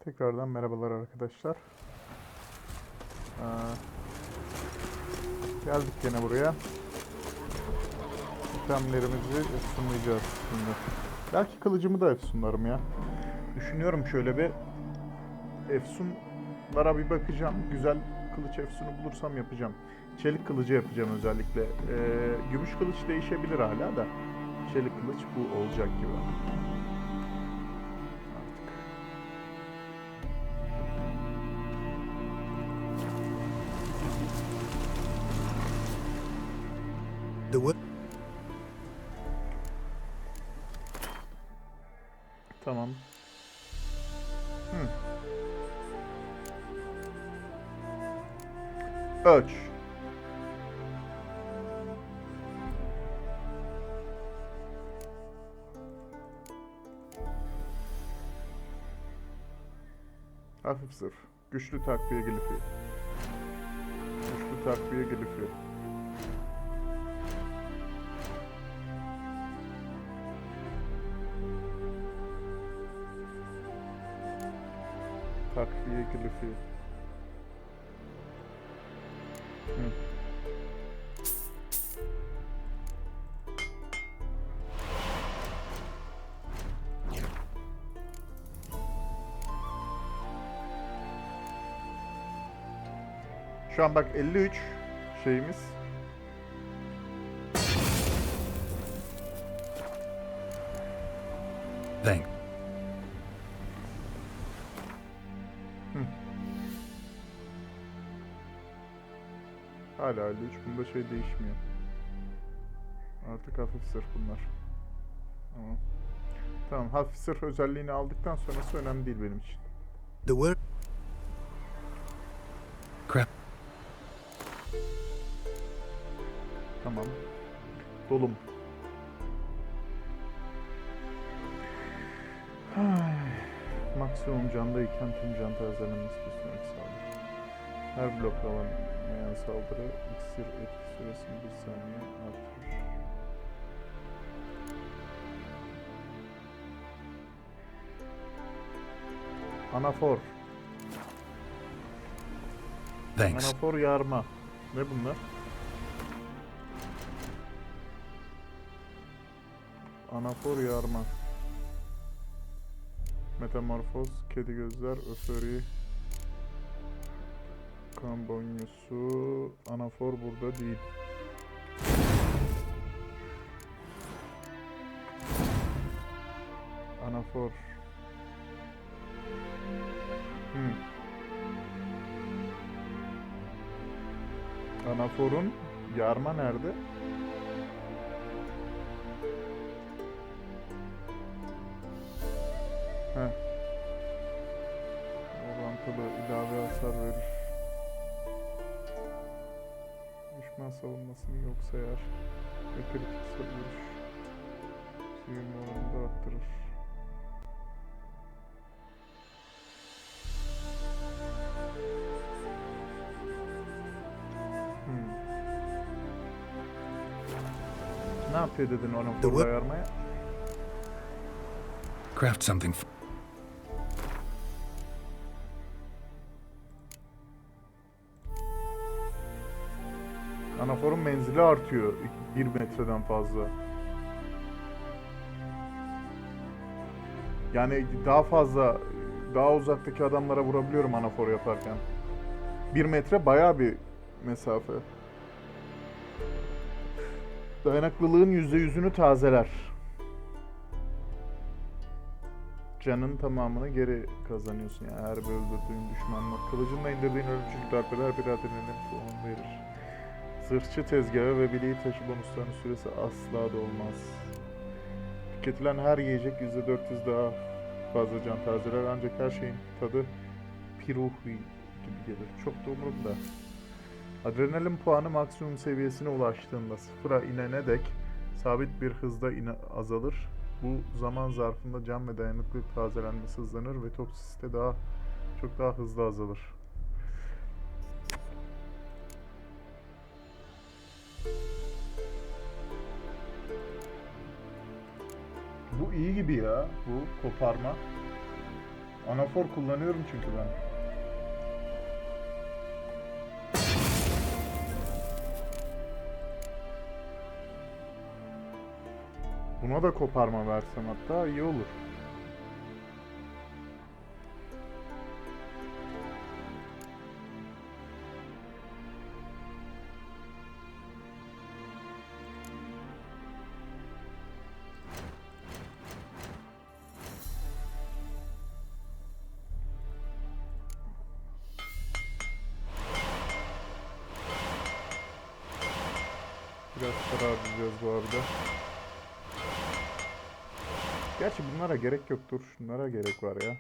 Tekrardan merhabalar arkadaşlar. Geldik gene buraya. İtemlerimizi efsunlayacağız şimdi. Belki kılıcımı da efsunlarım ya. Düşünüyorum şöyle bir efsunlara bir bakacağım. Güzel kılıç efsunu bulursam yapacağım. Çelik kılıcı yapacağım özellikle. Gümüş kılıç değişebilir hala da. Çelik kılıç bu olacak gibi. Tamam. Ölç. Hafif zırh. Güçlü takviye gilifi. Güçlü takviye gilifi. Takviye gilifi. Şu an bak 53 şeyimiz. Thank. Hala 53. Bunda şey değişmiyor. Artık hafif zırh bunlar. Tamam. Tamam, hafif zırh özelliğini aldıktan sonrası önemli değil benim için. The word. Crap. Tamam. Dolum. Maksimum candayken tüm can tazelenmesi üstüne sağlar. Her bloklanmayan saldırı iksir etki süresini 1 saniye artırır. Anafor. Thanks. Anafor yarma. Ne bunlar? Anafor yarma. Metamorfoz, kedi gözler, öferi, kan banyosu. Anafor burada değil. Anafor. Anafor'un yarma nerede? Heh. Orantılı ilave hasar verir. Düşman savunmasını yok sayar. Ve kritiksel vuruş. Suyun oranını da arttırır. Ne yapıyor dedin ona fırla yarmaya? Craft something. Anaforun menzili artıyor 1 metreden fazla. Yani daha fazla, daha uzaktaki adamlara vurabiliyorum anafor yaparken. 1 metre bayağı bir mesafe. Dayanıklılığın %100'ünü tazeler. Canın tamamını geri kazanıyorsun yani her bir öldürdüğün düşmanla. Kılıcınla indirdiğin ölümcül darbeler bir adrenalin puan verir. Zırhçı tezgahı ve bileği taşı bonuslarının süresi asla dolmaz. Tüketilen her yiyecek %400 daha fazla can tazeler ancak her şeyin tadı piruhi gibi gelir. Çok da umurumda. Adrenalin puanı maksimum seviyesine ulaştığında sıfıra inene dek sabit bir hızda azalır. Bu zaman zarfında can ve dayanıklılık tazelenmesi hızlanır ve toksisite çok daha hızlı azalır. Bu iyi gibi ya, bu koparma. Anafor kullanıyorum çünkü ben. Buna da koparma versem hatta iyi olur. Biraz para harcayacağız bu arada. Gerçi bunlara gerek yoktur. Şunlara gerek var ya.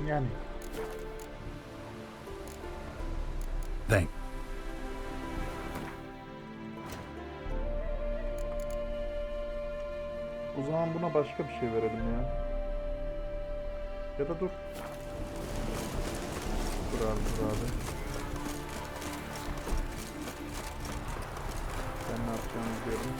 Yani. Thank. O zaman buna başka bir şey verelim ya. Ya da dur. Dur abi, dur abi. Ben ne yapacağımı biliyorum.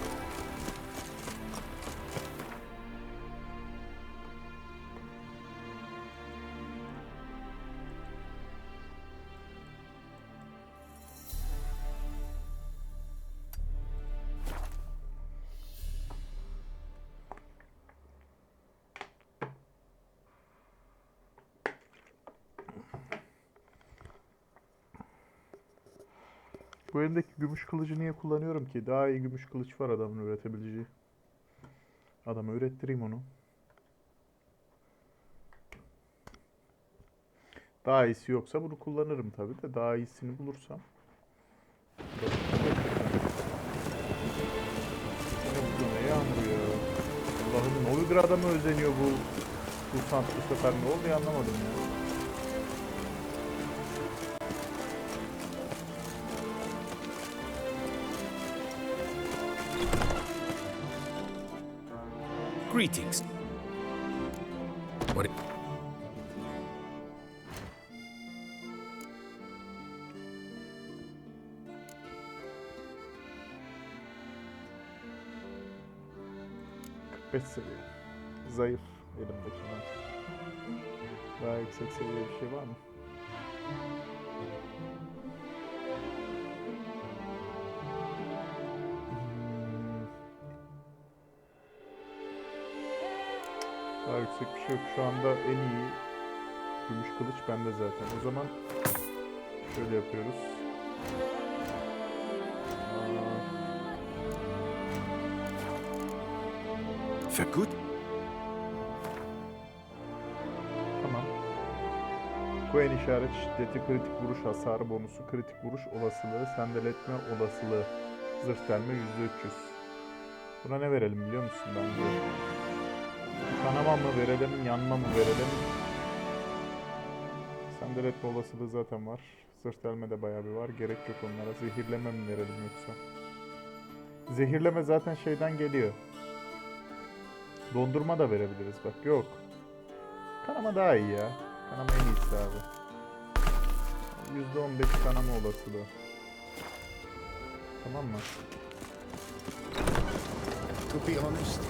Bu elimdeki gümüş kılıcı niye kullanıyorum ki? Daha iyi gümüş kılıç var adamın üretebileceği. Adama ürettireyim onu. Daha iyisi yoksa bunu kullanırım tabii de. Daha iyisini bulursam. Bu ne yağmur ya? Allah'ım ne uygur adamı özeniyor bu sant bu sefer ne oldu anlamadım ya. Greetings. What? Seviye. Zayıf elimdekinden. Daha yüksek seviye bir şey var mı? Daha yüksek bir şey yok. Şu anda en iyi gümüş kılıç bende zaten. O zaman şöyle yapıyoruz. Für gut? Tamam. Coin işaret şiddeti, kritik vuruş hasarı bonusu, kritik vuruş olasılığı, sendeletme olasılığı, zırh delme %300. Buna ne verelim biliyor musun bence? Kanama mı verelim, yanma mı verelim? Sendeletme olasılığı zaten var. Zırh delme de bayağı bir var. Gerek yok onlara. Zehirleme mi verelim yoksa? Zehirleme zaten şeyden geliyor. Dondurma da verebiliriz bak. Yok. Kanama daha iyi ya. Kanama en iyisi abi. %15 kanama olasılığı. Tamam mı? To be honest,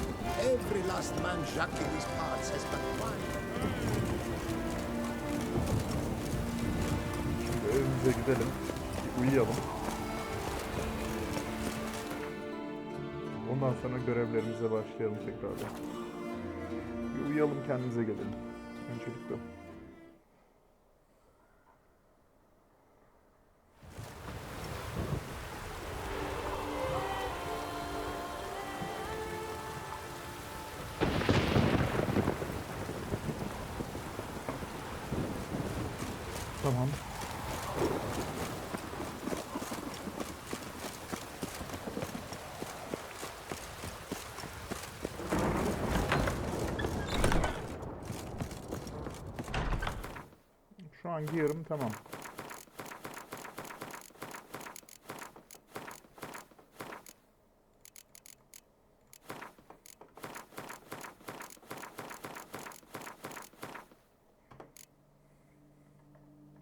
every last man Jacques in these parts has but one. Şimdi evimize gidelim. Uyuyalım. Ondan sonra görevlerimize başlayalım tekrardan. Bir uyuyalım, kendimize gelelim. Öncelikle. Tamam. Şu an giyiyorum, tamam.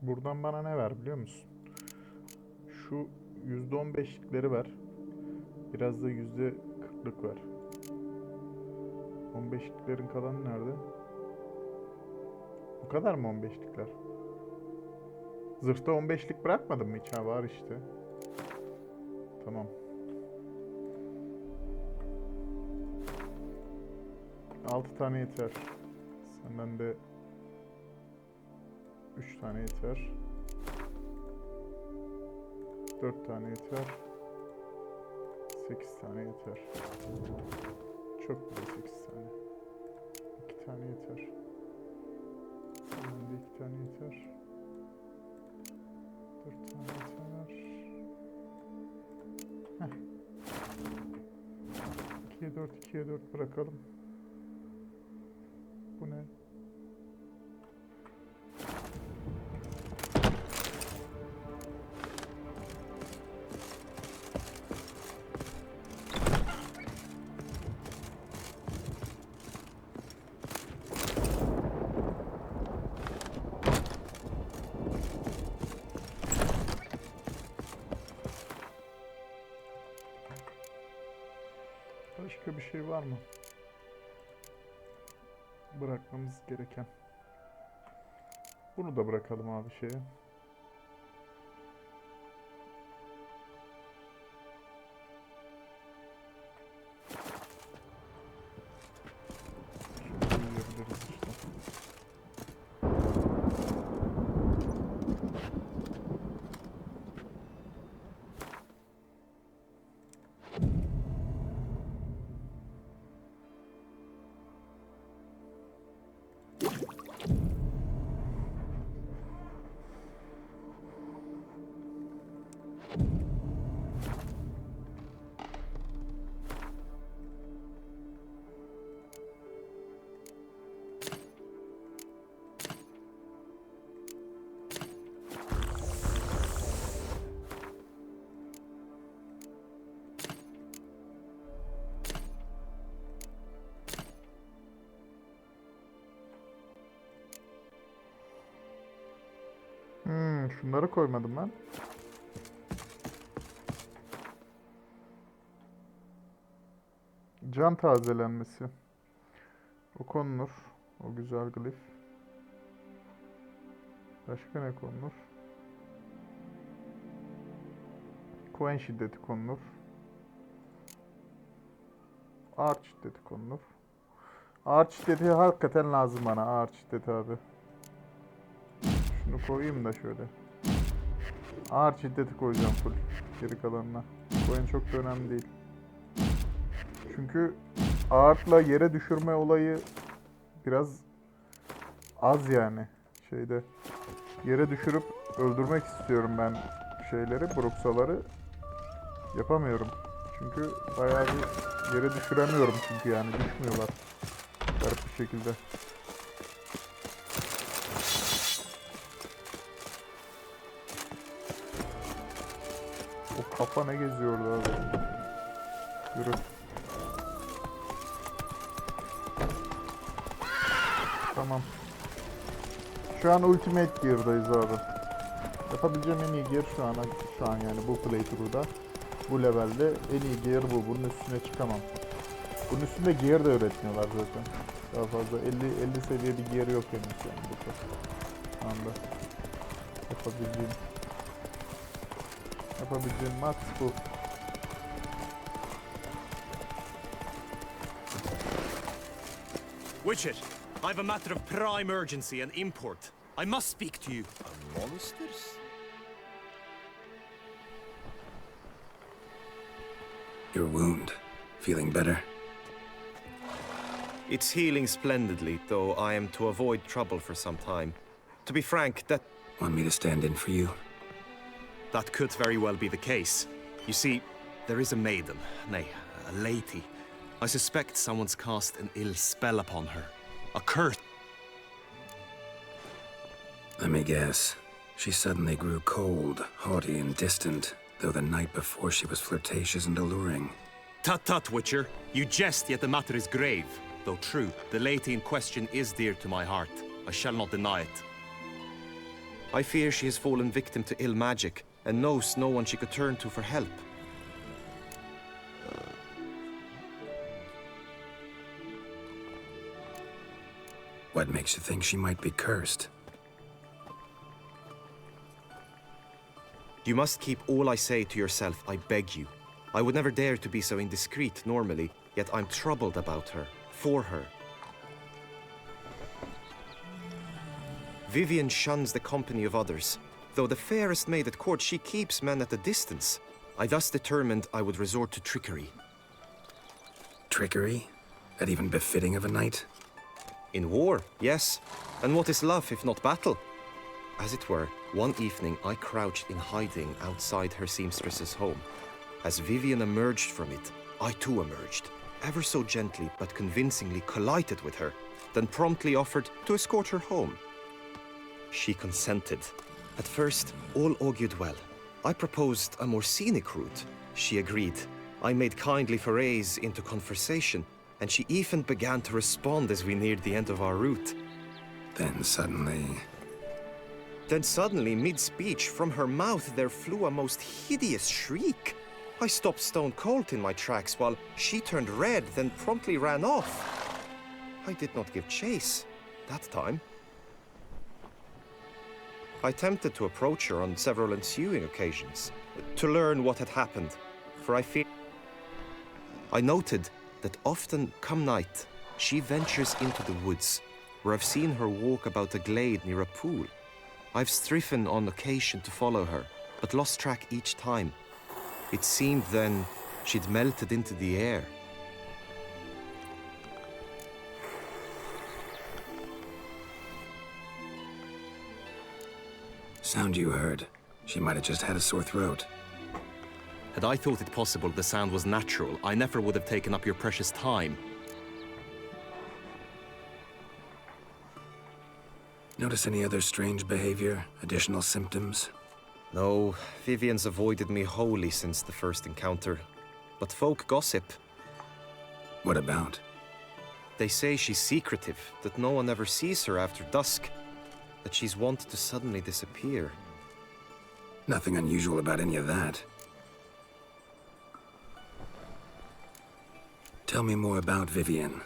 Buradan bana ne ver biliyor musun? Şu %15'likleri ver. Biraz da %40'lık ver. 15'liklerin kalanı nerede? Bu kadar mı 15'likler? Zırhta 15'lik bırakmadın mı hiç? Ha var işte. Tamam. 6 tane yeter. Senden de 3 tane yeter. 4 tane yeter. 8 tane yeter. Çok bile 8 tane. 2 tane yeter. Senden de 2 tane yeter. 4 tane yeter. Heh. 2'ye 4, 2'ye 4 bırakalım. Bu ne? Başka bir şey var mı? Bırakmamız gereken. Bunu da bırakalım abi şeye. Şöyle uyuyabiliriz işte. Şunları koymadım ben. Can tazelenmesi. O konulur. O güzel glif. Başka ne konulur? Coin şiddeti konulur. Art şiddeti konulur. Ağır şiddeti hakikaten lazım bana. Ağır şiddet abi. Şunu koyayım da şöyle. Ağır şiddeti koyacağım full. Geri kalanına. Oyun çok da önemli değil. Çünkü ağırtla yere düşürme olayı biraz az yani. Şeyde yere düşürüp öldürmek istiyorum ben şeyleri, Bruxaları. Yapamıyorum. Çünkü bayağı bir yere düşüremiyorum çünkü yani düşmüyorlar. Garip bir şekilde. O kafa ne geziyordu abi? Yürü. Tamam. Şu an Ultimate Gear'dayız abi. Yapabileceğim en iyi gear şu an yani bu playthrough'da. Bu levelde en iyi gear bu. Bunun üstüne çıkamam. Bunun üstünde gear da öğretmiyorlar zaten. Daha fazla 50 seviye bir gear yok henüz yani burada. Şu anda yapabileceğim max bu. Witcher, I have a matter of prime urgency and import. I must speak to you. Monsters? Your wound. Feeling better? It's healing splendidly, though I am to avoid trouble for some time. To be frank, Want me to stand in for you? that could very well be the case. You see, there is a maiden, nay, a lady. I suspect someone's cast an ill spell upon her. A curse. Let me guess. She suddenly grew cold, haughty, and distant, though the night before she was flirtatious and alluring. Tut tut, Witcher. You jest, yet the matter is grave. Though true, the lady in question is dear to my heart. I shall not deny it. I fear she has fallen victim to ill magic, and knows no one she could turn to for help. What makes you think she might be cursed? You must keep all I say to yourself, I beg you. I would never dare to be so indiscreet normally, yet I'm troubled about her, for her. Vivian shuns the company of others. Though the fairest maid at court, she keeps men at a distance. I thus determined I would resort to trickery. Trickery? That even befitting of a knight? In war, yes. And what is love if not battle? As it were, one evening I crouched in hiding outside her seamstress's home. As Vivian emerged from it, I too emerged, ever so gently but convincingly collided with her, then promptly offered to escort her home. She consented. At first, all augured well. I proposed a more scenic route. She agreed. I made kindly forays into conversation, and she even began to respond as we neared the end of our route. Then suddenly... mid-speech, from her mouth there flew a most hideous shriek. I stopped stone cold in my tracks while she turned red, then promptly ran off. I did not give chase that time. I attempted to approach her on several ensuing occasions, to learn what had happened, for I noted that often, come night, she ventures into the woods, where I've seen her walk about a glade near a pool. I've striven on occasion to follow her, but lost track each time. It seemed then she'd melted into the air. Sound you heard. She might have just had a sore throat. Had I thought it possible the sound was natural, I never would have taken up your precious time. Notice any other strange behavior? Additional symptoms? No, Vivian's avoided me wholly since the first encounter. But folk gossip. What about? They say she's secretive, that no one ever sees her after dusk, that she's wont to suddenly disappear. Nothing unusual about any of that. Tell me more about Vivian.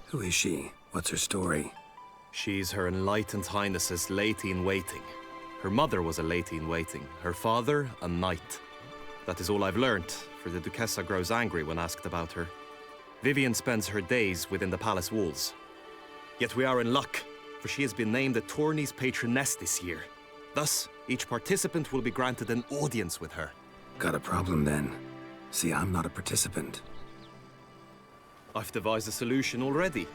Who is she? What's her story? She's Her Enlightened Highness's lady-in-waiting. Her mother was a lady-in-waiting, her father a knight. That is all I've learnt, for the Duchessa grows angry when asked about her. Vivian spends her days within the palace walls, Yet we are in luck, for she has been named the tourney's patroness this year. Thus, each participant will be granted an audience with her. Got a problem then. See, I'm not a participant. I've devised a solution already.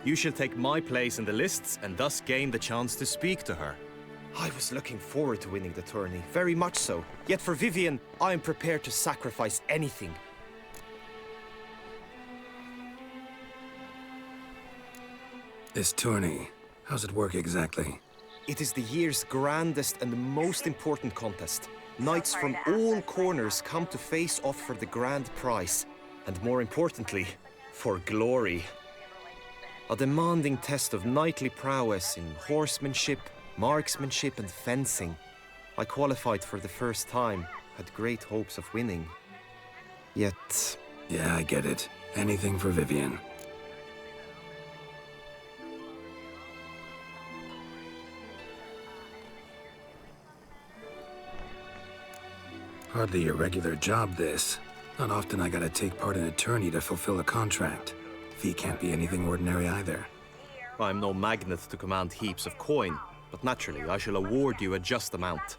You shall take my place in the lists and thus gain the chance to speak to her. I was looking forward to winning the tourney, very much so. Yet for Vivian, I am prepared to sacrifice anything. This tourney, how's it work exactly? It is the year's grandest and most important contest. Knights from all corners come to face off for the grand prize. And more importantly, for glory. A demanding test of knightly prowess in horsemanship, marksmanship and fencing. I qualified for the first time, had great hopes of winning. Yet... Yeah, I get it. Anything for Vivian. Hardly a regular job, this. Not often I gotta take part in a tourney to fulfill a contract. Fee can't be anything ordinary either. I'm no magnet to command heaps of coin, but naturally I shall award you a just amount.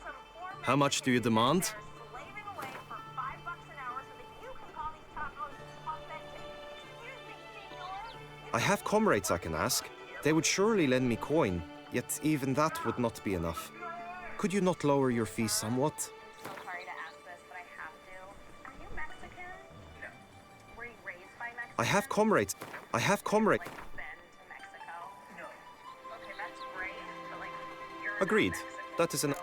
How much do you demand? I have comrades I can ask. They would surely lend me coin, yet even that would not be enough. Could you not lower your fees somewhat? I have comrades. Agreed. That is an...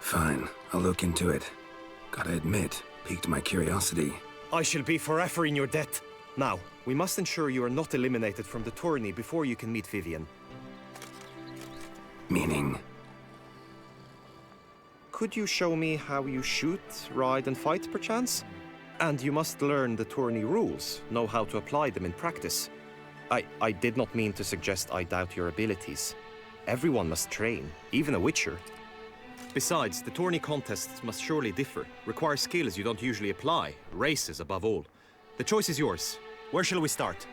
Fine, I'll look into it. Gotta admit, piqued my curiosity. I shall be forever in your debt. Now, we must ensure you are not eliminated from the tourney before you can meet Vivian. Meaning? Could you show me how you shoot, ride, and fight, perchance? And you must learn the tourney rules, know how to apply them in practice. I did not mean to suggest I doubt your abilities. Everyone must train, even a witcher. Besides, the tourney contests must surely differ, require skills you don't usually apply, races above all. The choice is yours. Where shall we start?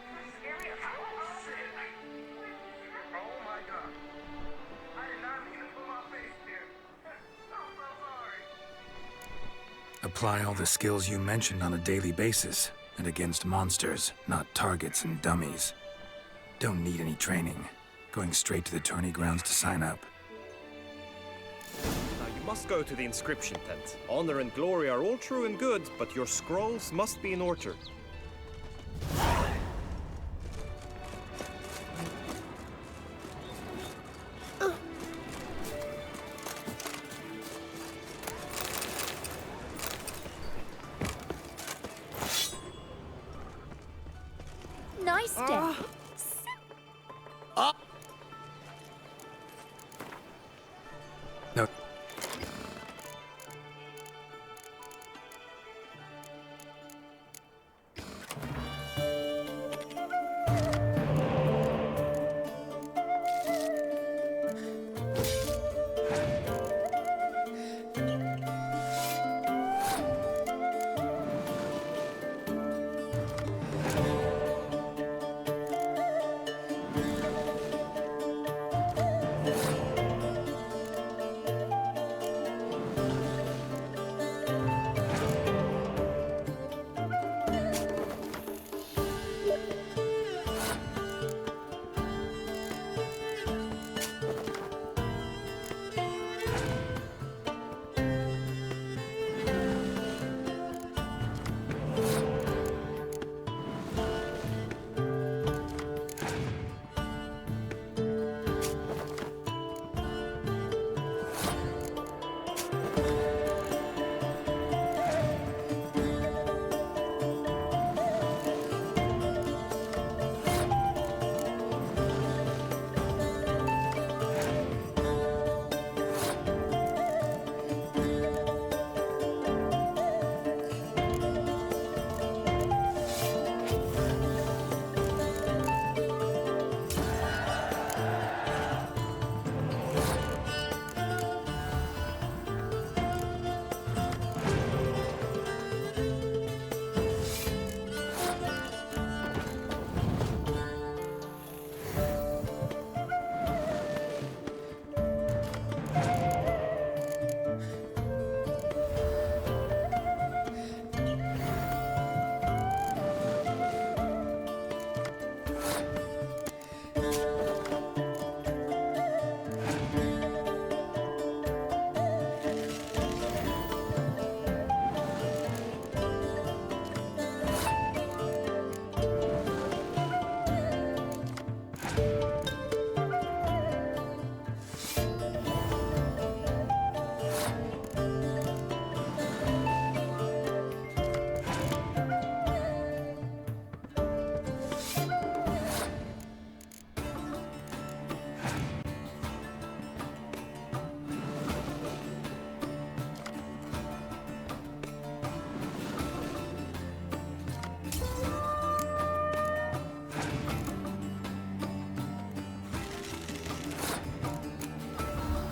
Apply all the skills you mentioned on a daily basis, and against monsters, not targets and dummies. Don't need any training. Going straight to the tourney grounds to sign up. Now you must go to the inscription tent. Honor and glory are all true and good, but your scrolls must be in order. Nice day. No.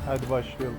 Hadi başlayalım.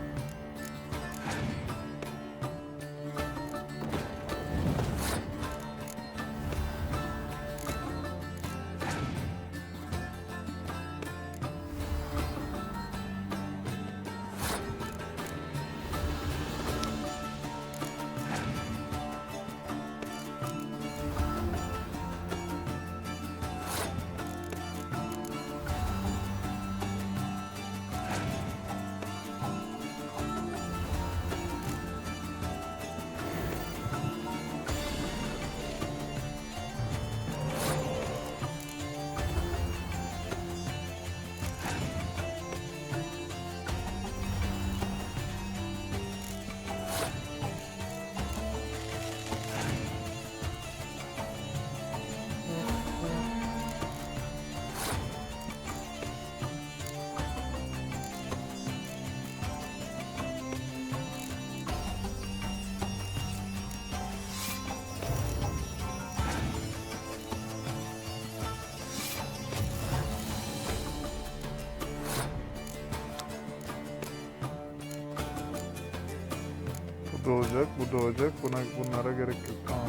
Bu doğacak, bu doğacak. Bunlara gerek yok. Tamam.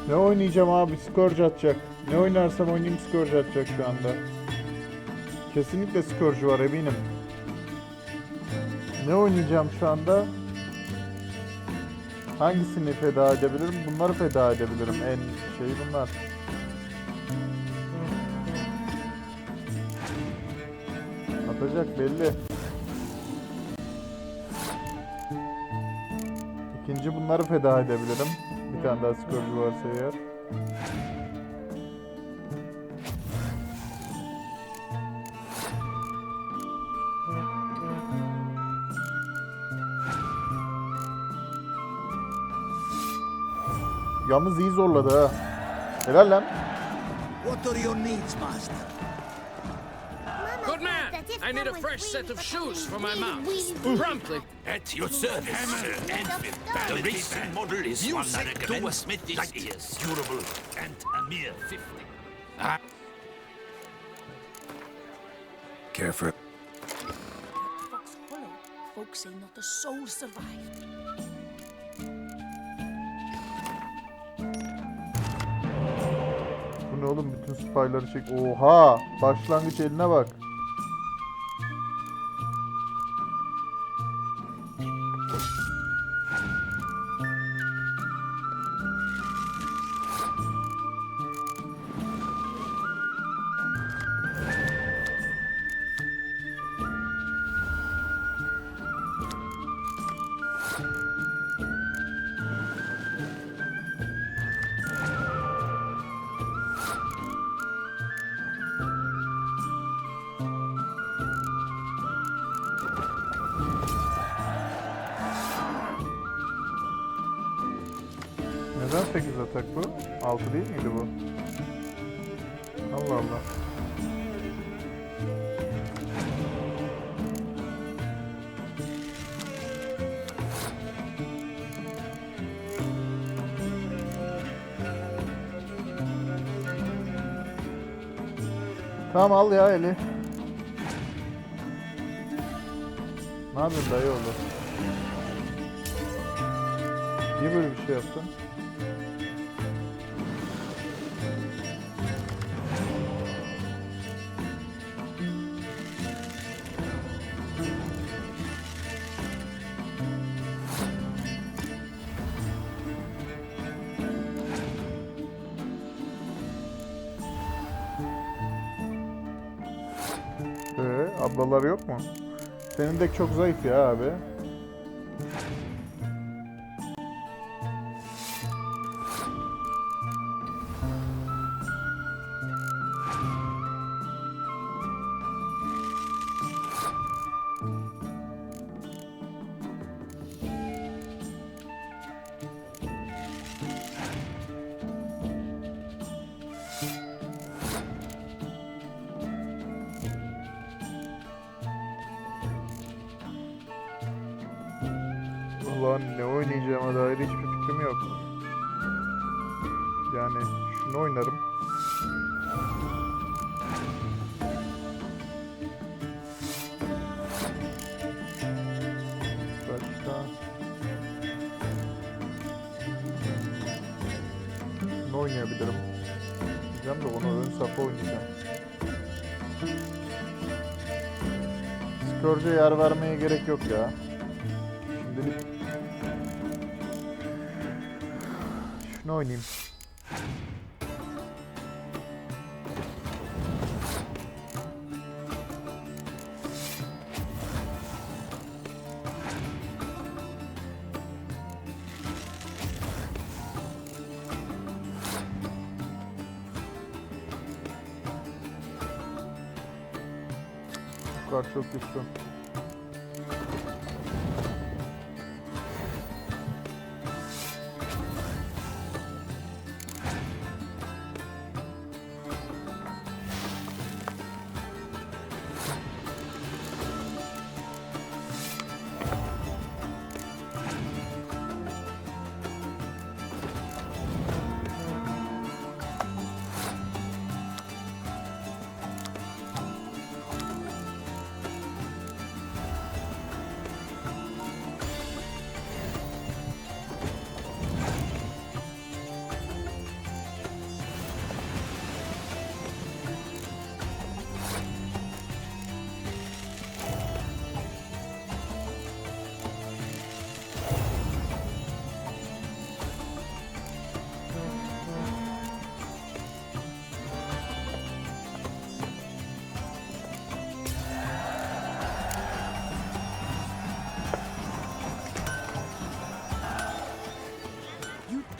Ne oynayacağım abi? Skorcu atacak. Ne oynarsam oynayayım skorcu atacak şu anda. Kesinlikle skorcu var eminim. Ne oynayacağım şu anda? Hangisini feda edebilirim? Bunları feda edebilirim. En şey bunlar. Atacak belli. İkinci bunları feda edebilirim. Bir tane daha skorcu varsa eğer. Yalnız iyi zorladı ha. Helal lan. What are your needs, master? Good man! I need a fresh set of shoes for my mount. Promptly. At your service, sir. The racing model is You one say I recommend. to a smith his Light, ears. durable, and a mere 50. Careful. Fox Hollow, folks say not a soul survived. Bu ne oğlum, bütün spyları çek. Oha! Başlangıç eline bak. Neden 8 atak bu? 6 değil miydi bu? Allah Allah. Tamam al ya eli. Ne yapıyorsun dayı oğlu? Niye böyle bir şey yaptın? Ablalar yok mu? Senin de çok zayıf ya abi. Ulan ne oynayacağıma dair hiçbir fikrim yok. Yani şunu oynarım. Başka. Ne oynayabilirim? Diyeceğim de onu ön safa oynayacağım. Scourge'e yer vermeye gerek yok ya. Şimdilik şunu oynayayım. Bu kadar çok güçlü.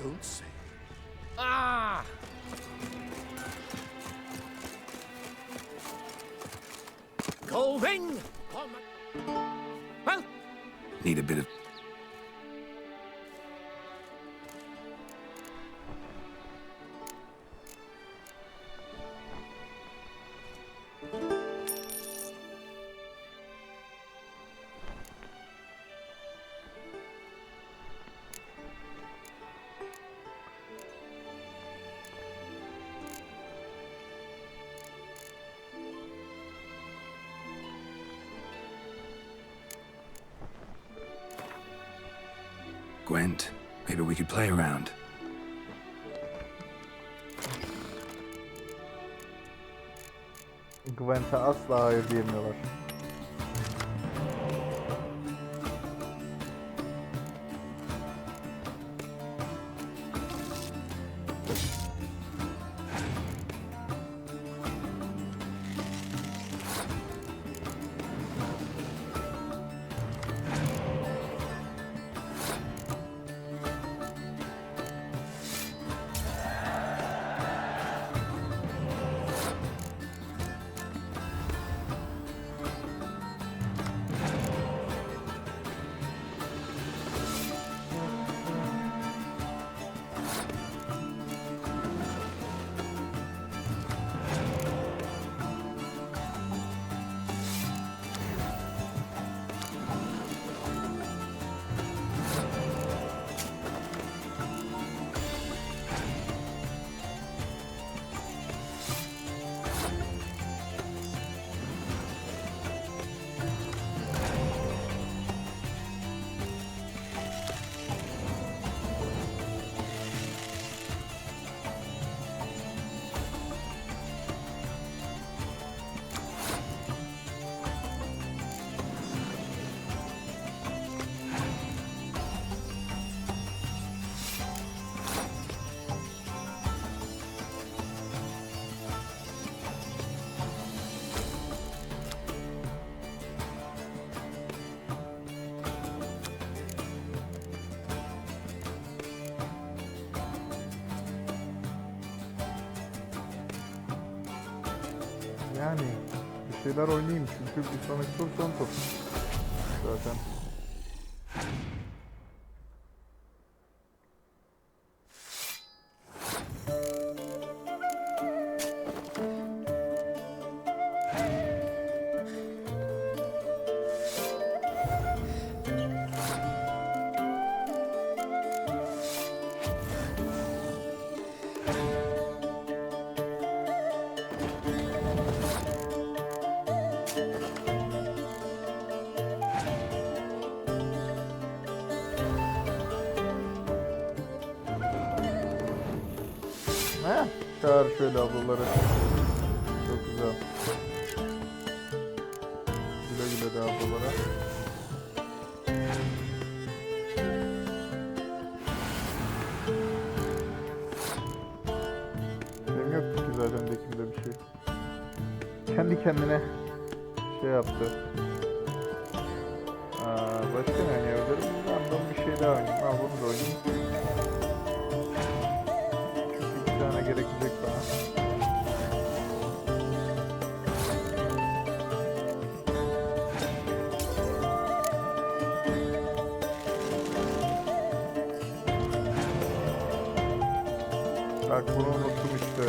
Don't say. Ah! Going! Well, Need a bit of... Gwent, maybe we could play around. Gwent'e asla hayır diyemiyorlar. Yani bir şeyler oynayayım çünkü bir sonraki tur son tur. Zaten. He? Çağır şöyle ablaları. Çok güzel. Güle güle de ablalara. Benim yoktu ki zaten Bekir'de bir şey. Kendi kendine şey yaptı. Başka ne oynayabilirim? Random bir şey daha oynayayım. Bunu da oynayayım. Çünkü bir tane gerekecek bana. Bak bunu unuttum işte.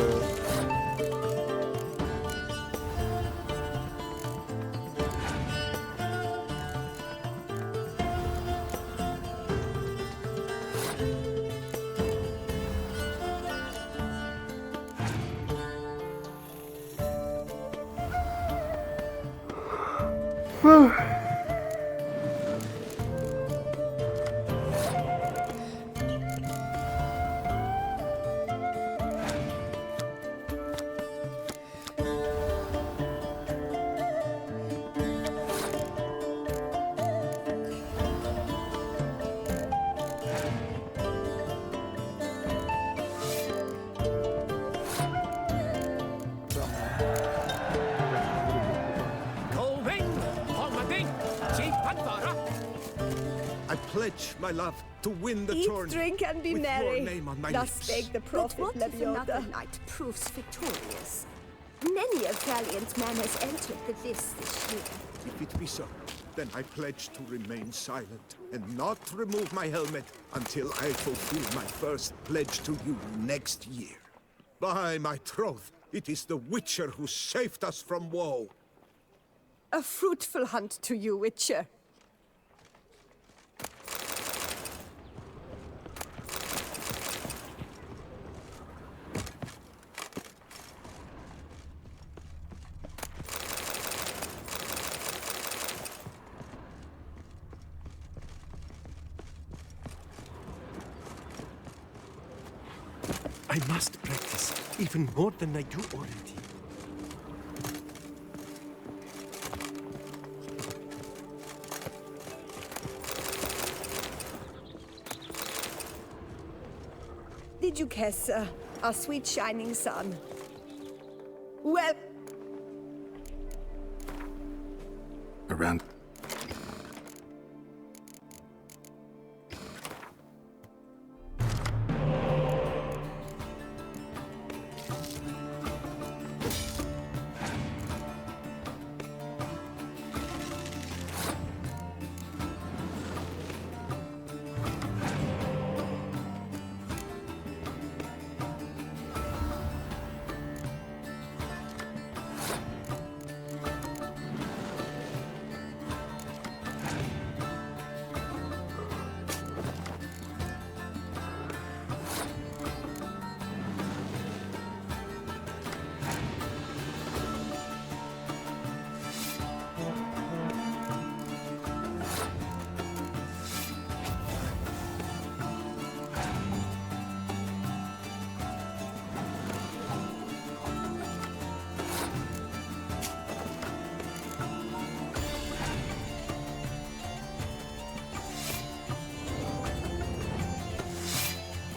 I pledge my love to win the Eat, tourney. drink, and be with merry. your name on my Thus lips. spake the But prophet what if another Lebioda. knight proves victorious? Many a valiant man has entered the list this year. If it be so, then I pledge to remain silent and not remove my helmet until I fulfill my first pledge to you next year. By my troth, it is the Witcher who saved us from woe. A fruitful hunt to you, Witcher. I must practice, even more than I do already. Did you kiss our sweet shining sun? Well, Around.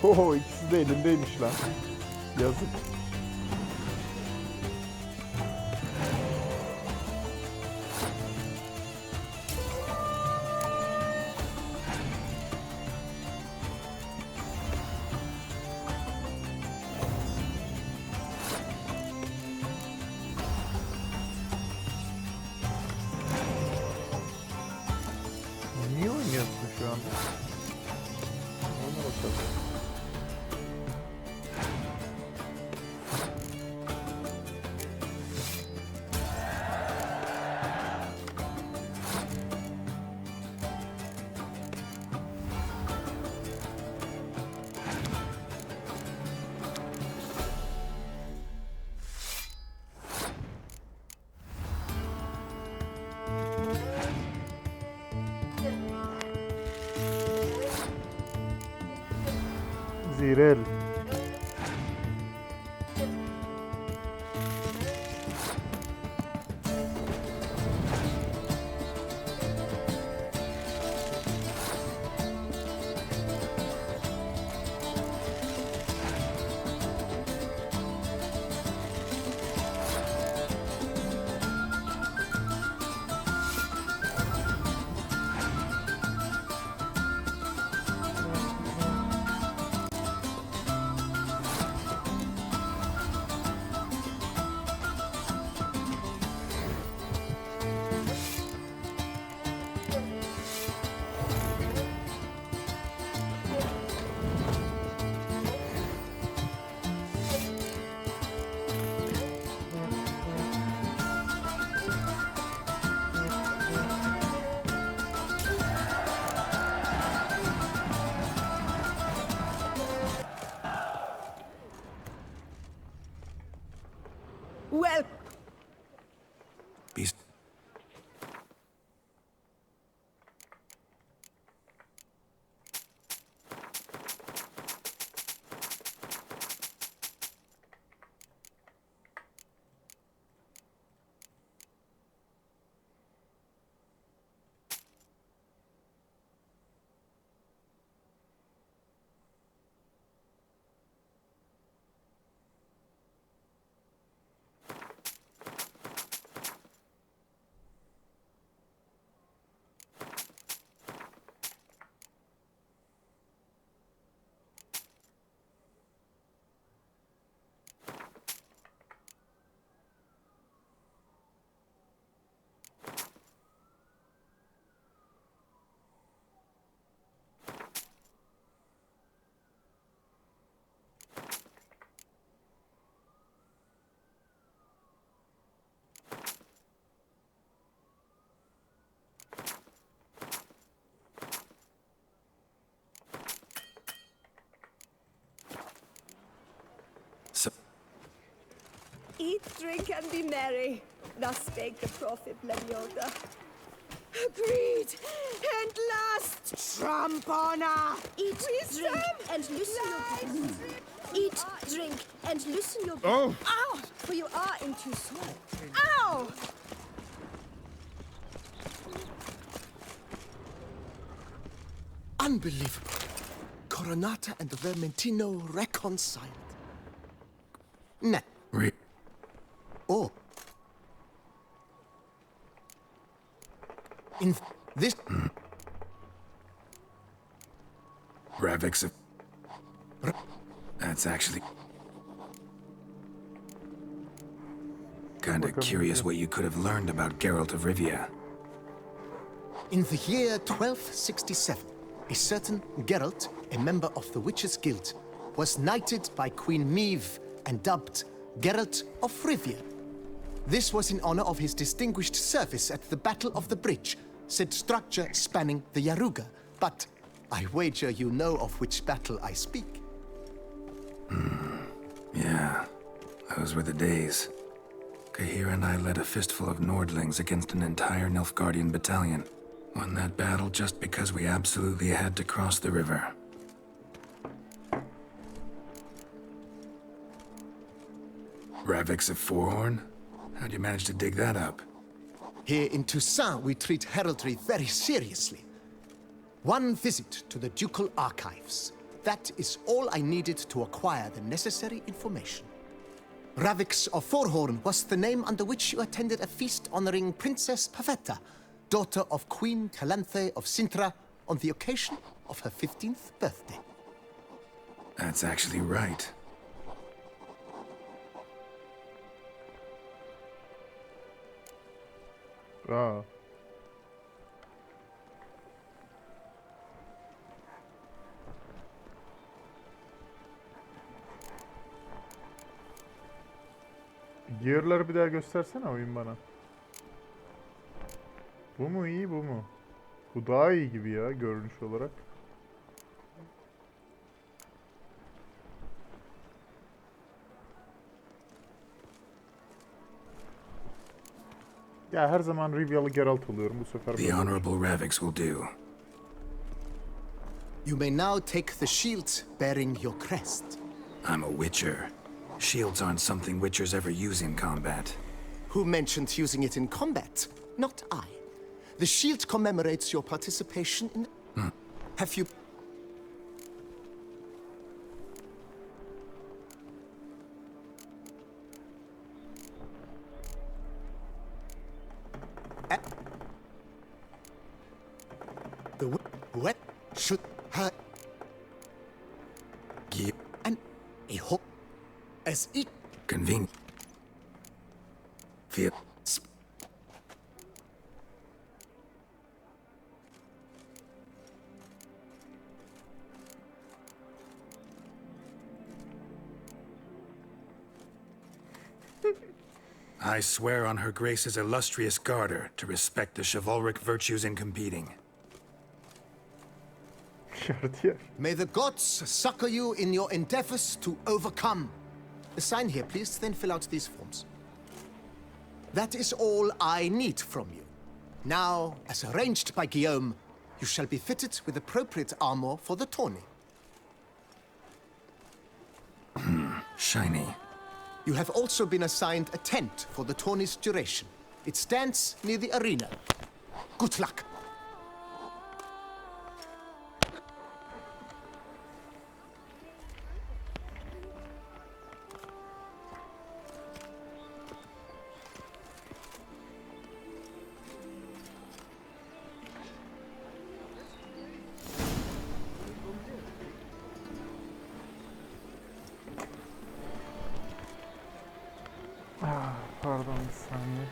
Oho, ikisi de elindeymiş lan. Yazık. tabii. Zirel. Well, Beast. So, eat, drink, and be merry. Thus spake the prophet Lenyoda. Greed and lust, tramp on her. Eat, drink, and loosen your breath. Eat, drink, and loosen your breath. Oh! Ow! For you are in too small. Ow! Unbelievable. Coronata and Vermentino reconciled. re- Oh. In this... Ravix of... That's actually... Kinda curious what you could have learned about Geralt of Rivia. In the year 1267, a certain Geralt, a member of the Witches' Guild, was knighted by Queen Meve and dubbed Geralt of Rivia. This was in honor of his distinguished service at the Battle of the Bridge, said structure spanning the Yaruga. But I wager you know of which battle I speak. Yeah, those were the days. Kahir and I led a fistful of Nordlings against an entire Nilfgaardian battalion. Won that battle just because we absolutely had to cross the river. Ravix of Forehorn? How'd you manage to dig that up? Here in Toussaint, we treat heraldry very seriously. One visit to the ducal archives. That is all I needed to acquire the necessary information. Ravix of Forehorn was the name under which you attended a feast honoring Princess Pavetta, daughter of Queen Calanthe of Sintra, on the occasion of her 15th birthday. That's actually right. Aa. Gear'ları bir daha göstersene oyun bana. Bu mu iyi, bu mu? Bu daha iyi gibi ya görünüş olarak. Ya her zaman Rivya'lı Geralt oluyorum bu sefer. The Honorable Ravix will do. You may now take the shield bearing your crest. I'm a Witcher. Shields aren't something Witchers ever use in combat. Who mentioned using it in combat? Not I. The shield commemorates your participation in... Have you... What should her... Gear. And a hope as it... Convenient. Feel. I swear on Her Grace's illustrious garter to respect the chivalric virtues in competing. May the gods succor you in your endeavors to overcome. Sign here, please, then fill out these forms. That is all I need from you. Now, as arranged by Guillaume, you shall be fitted with appropriate armor for the tourney. Shiny. You have also been assigned a tent for the tourney's duration. It stands near the arena. Good luck. Pardon bir saniye.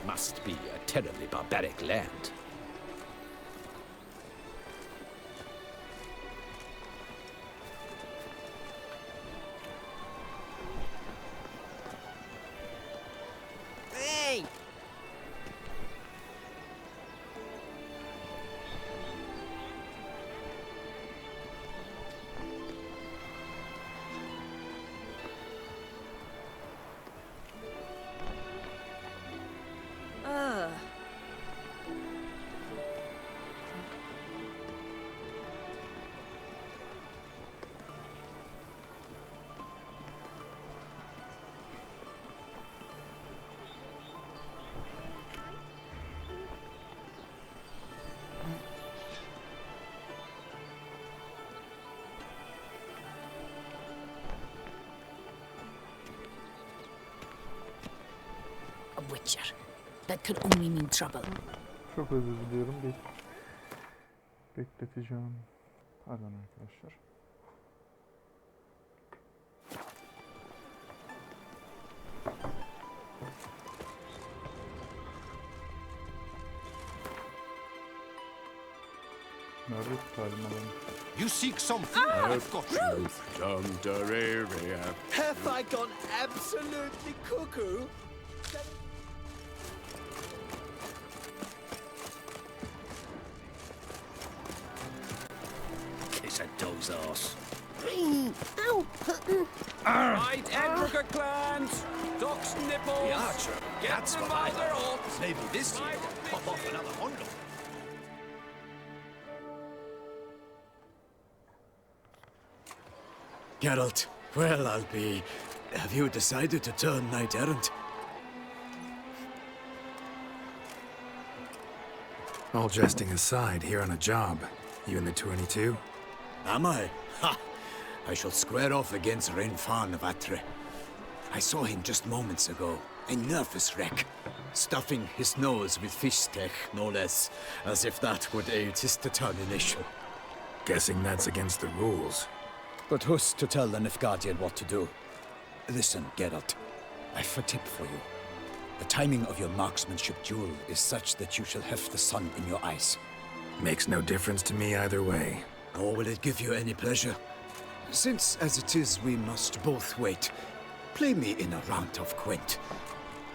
Must be a terribly barbaric land. A Witcher. That could only mean trouble. Çok özür diliyorum. Bekleteceğim. Pardon arkadaşlar. Nerede tutalım alalım? You seek something? I've got you. Have I gone absolutely cuckoo? Kiss a doe's arse. Ow! Right, Edrica clans! Duck's nipples! The archer. Get That's them what by I their thought. hooks! Maybe this year we'll pop off another Hondo. Geralt, well, I'll be... Have you decided to turn knight-errant? All jesting aside, here on a job. You in the 22? Am I? Ha! I shall square off against Renfan of Atre. I saw him just moments ago. A nervous wreck. Stuffing his nose with fish steak, no less. As if that would aid his determination. Guessing that's against the rules. But who's to tell the Nilfgaardian what to do? Listen, Geralt. I've a tip for you. The timing of your marksmanship duel is such that you shall have the sun in your eyes. Makes no difference to me either way. Nor will it give you any pleasure. Since, as it is, we must both wait, play me in a round of Gwent.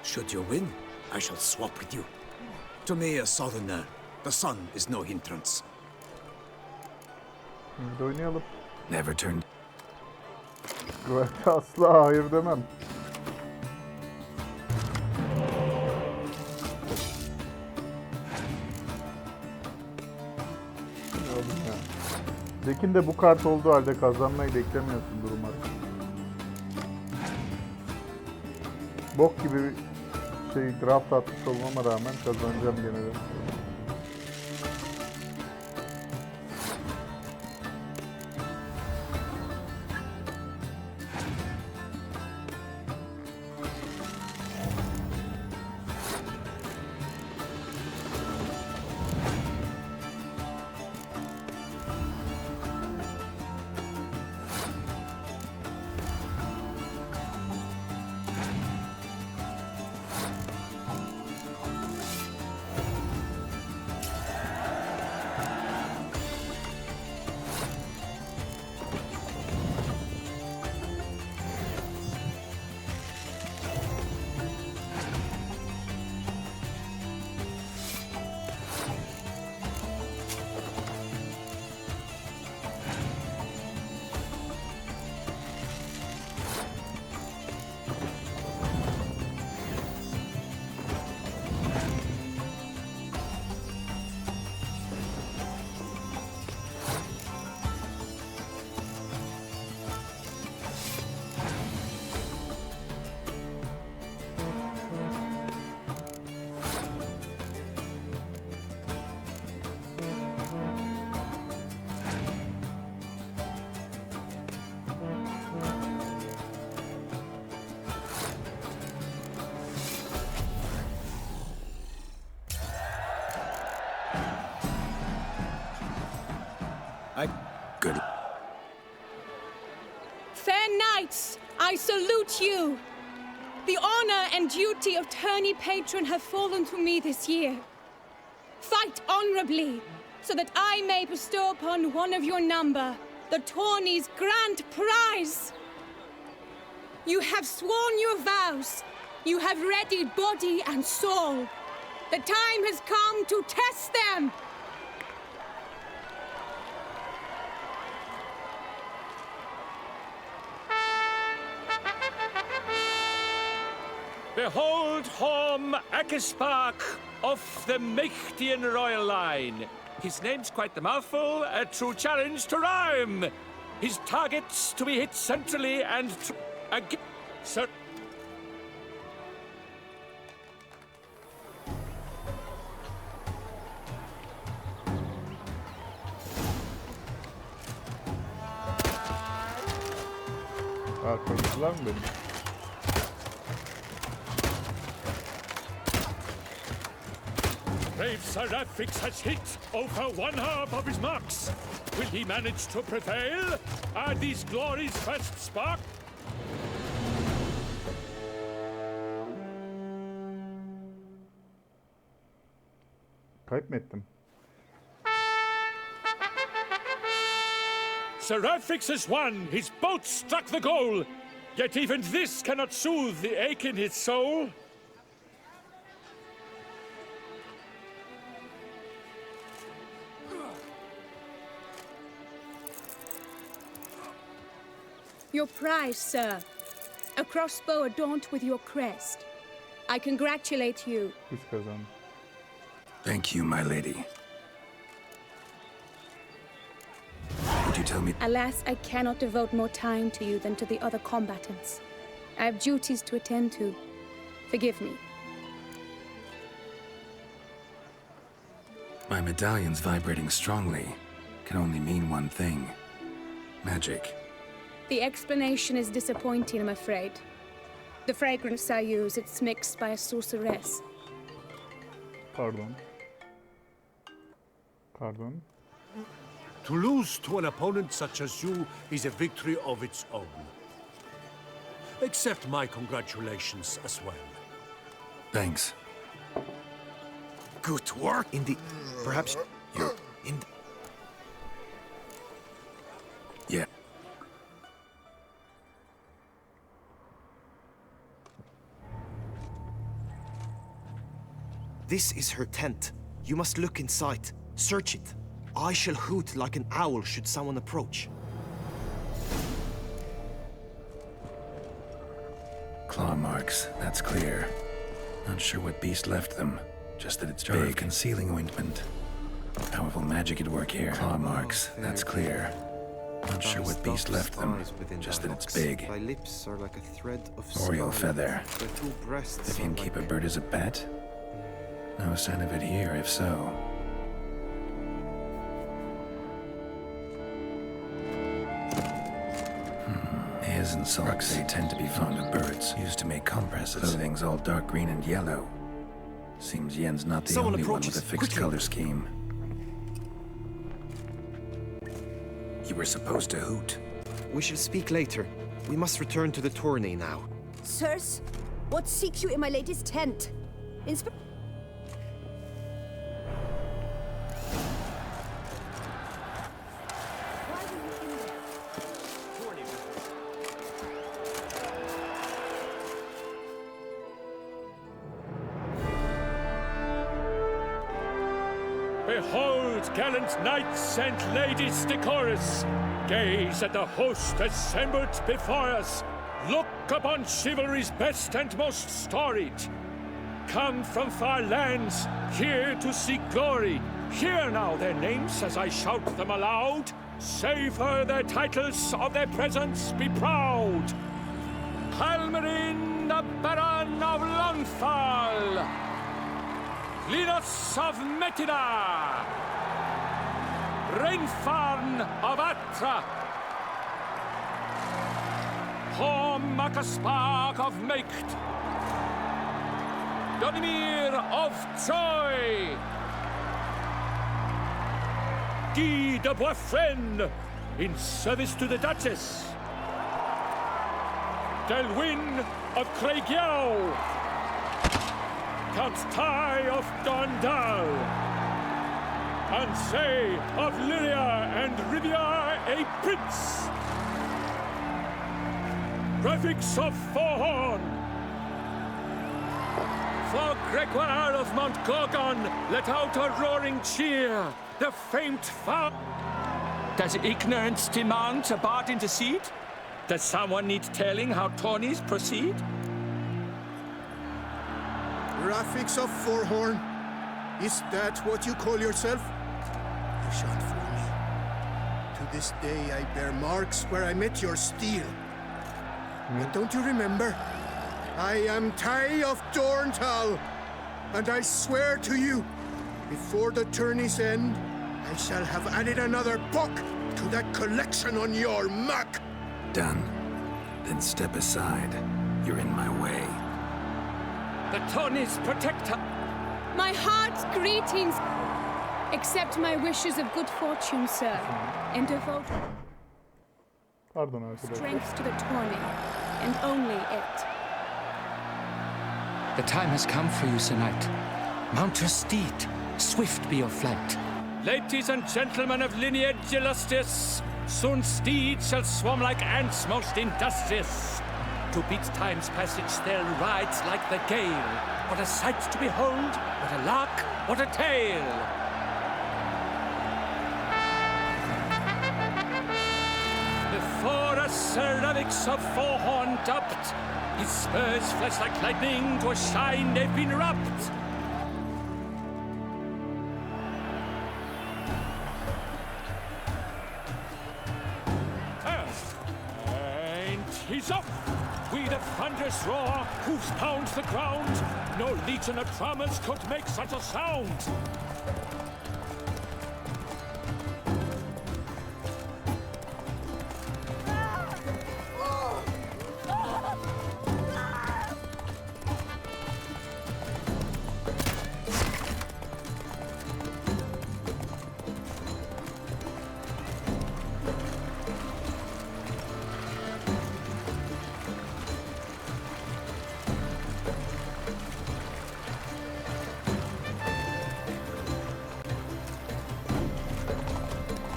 Should you win, I shall swap with you. To me, a southerner, the sun is no hindrance. Şimdi oynayalım. Never turned. Güverte asla hayır demem. Zekin de bu kart olduğu halde kazanmayı beklemiyorsundur umarım. Bok gibi bir draft atmış olmama rağmen kazanacağım gene de. Good. Fair knights, I salute you. The honor and duty of tourney patron have fallen to me this year. Fight honorably, so that I may bestow upon one of your number the tourney's grand prize. You have sworn your vows. You have readied body and soul. The time has come to test them. Behold Horm Akespark of the Mechtian royal line. His name's quite the mouthful, a true challenge to rhyme. His targets to be hit centrally and Sir. Arkamızlar mı benim? Brave Seraphics has hit over 1/2 of his marks. Will he manage to prevail? Are these glories first spark? Kayıp mı ettim? Seraphics has won. His bolt struck the goal. Yet even this cannot soothe the ache in his soul. Your prize, sir. A crossbow adorned with your crest. I congratulate you. Biz kazandık. Thank you, my lady. Would you tell me? Alas, I cannot devote more time to you than to the other combatants. I have duties to attend to. Forgive me. My medallion's vibrating strongly. Can only mean one thing. Magic. The explanation is disappointing, I'm afraid. The fragrance I use, it's mixed by a sorceress. Pardon. Pardon. To lose to an opponent such as you is a victory of its own. Accept my congratulations as well. Thanks. Good work. Indeed. Perhaps you're in. Yeah. This is her tent. You must look inside. Search it. I shall hoot like an owl should someone approach. Claw marks, that's clear. Not sure what beast left them. Just that it's big. Concealing ointment. Powerful magic at work here. Claw marks, that's clear. Not sure what beast left them. Just that it's big. Thy lips are like a thread of Oriole feather. Thy two breasts If you can keep a bird as a pet? No sign of it here, if so. His and socks, they tend to be fond of birds. Used to make compresses. Clothing's all dark green and yellow. Seems Yen's not the only one with a fixed color scheme. You were supposed to hoot. We shall speak later. We must return to the tourney now. Sirs, what seeks you in my lady's tent? Behold, gallant knights and ladies decorous, gaze at the host assembled before us. Look upon chivalry's best and most storied. Come from far lands, here to seek glory. Hear now their names as I shout them aloud. Savor their titles, of their presence be proud. Halmarin, the Baron of Lonfall. Linus of Metida, Reinfarn of Atra, Horm Makaspark of Meikt, Donimir of Troy, Guy de Boisfren in service to the Duchess, Delwyn of Craigiau, Count Tai of Dondal, Ansay of Lyria and Rivia a prince, Prefix of Forhorn, for Gregoire of Mount Gorgon let out a roaring cheer, the famed foul. Does ignorance demand a bard intercede? Does someone need telling how tourneys proceed? Graphics of Forhorn? Is that what you call yourself? You shot for me. To this day, I bear marks where I met your steel. But don't you remember? I am Tai of Dorntal, and I swear to you, before the tourney's end, I shall have added another book to that collection on your map. Done. Then step aside. You're in my way. The tourney's protector. My heart's greetings. Accept my wishes of good fortune, sir, and devote Pardon arkadaşlar. strength to the tourney, and only it. The time has come for you, Sir Knight. Mount your steed. Swift be your flight. Ladies and gentlemen of lineage illustrious, soon steeds shall swarm like ants most industrious. To beat time's passage, they'll ride like the gale. What a sight to behold, what a lark, what a tale! Before us Sir Ravix of Forhorn dubbed, his spurs flash like lightning, to a shine they've been rubbed. And he's off! We the thunderous roar, hoofs pound the ground. No legion of drummers could make such a sound.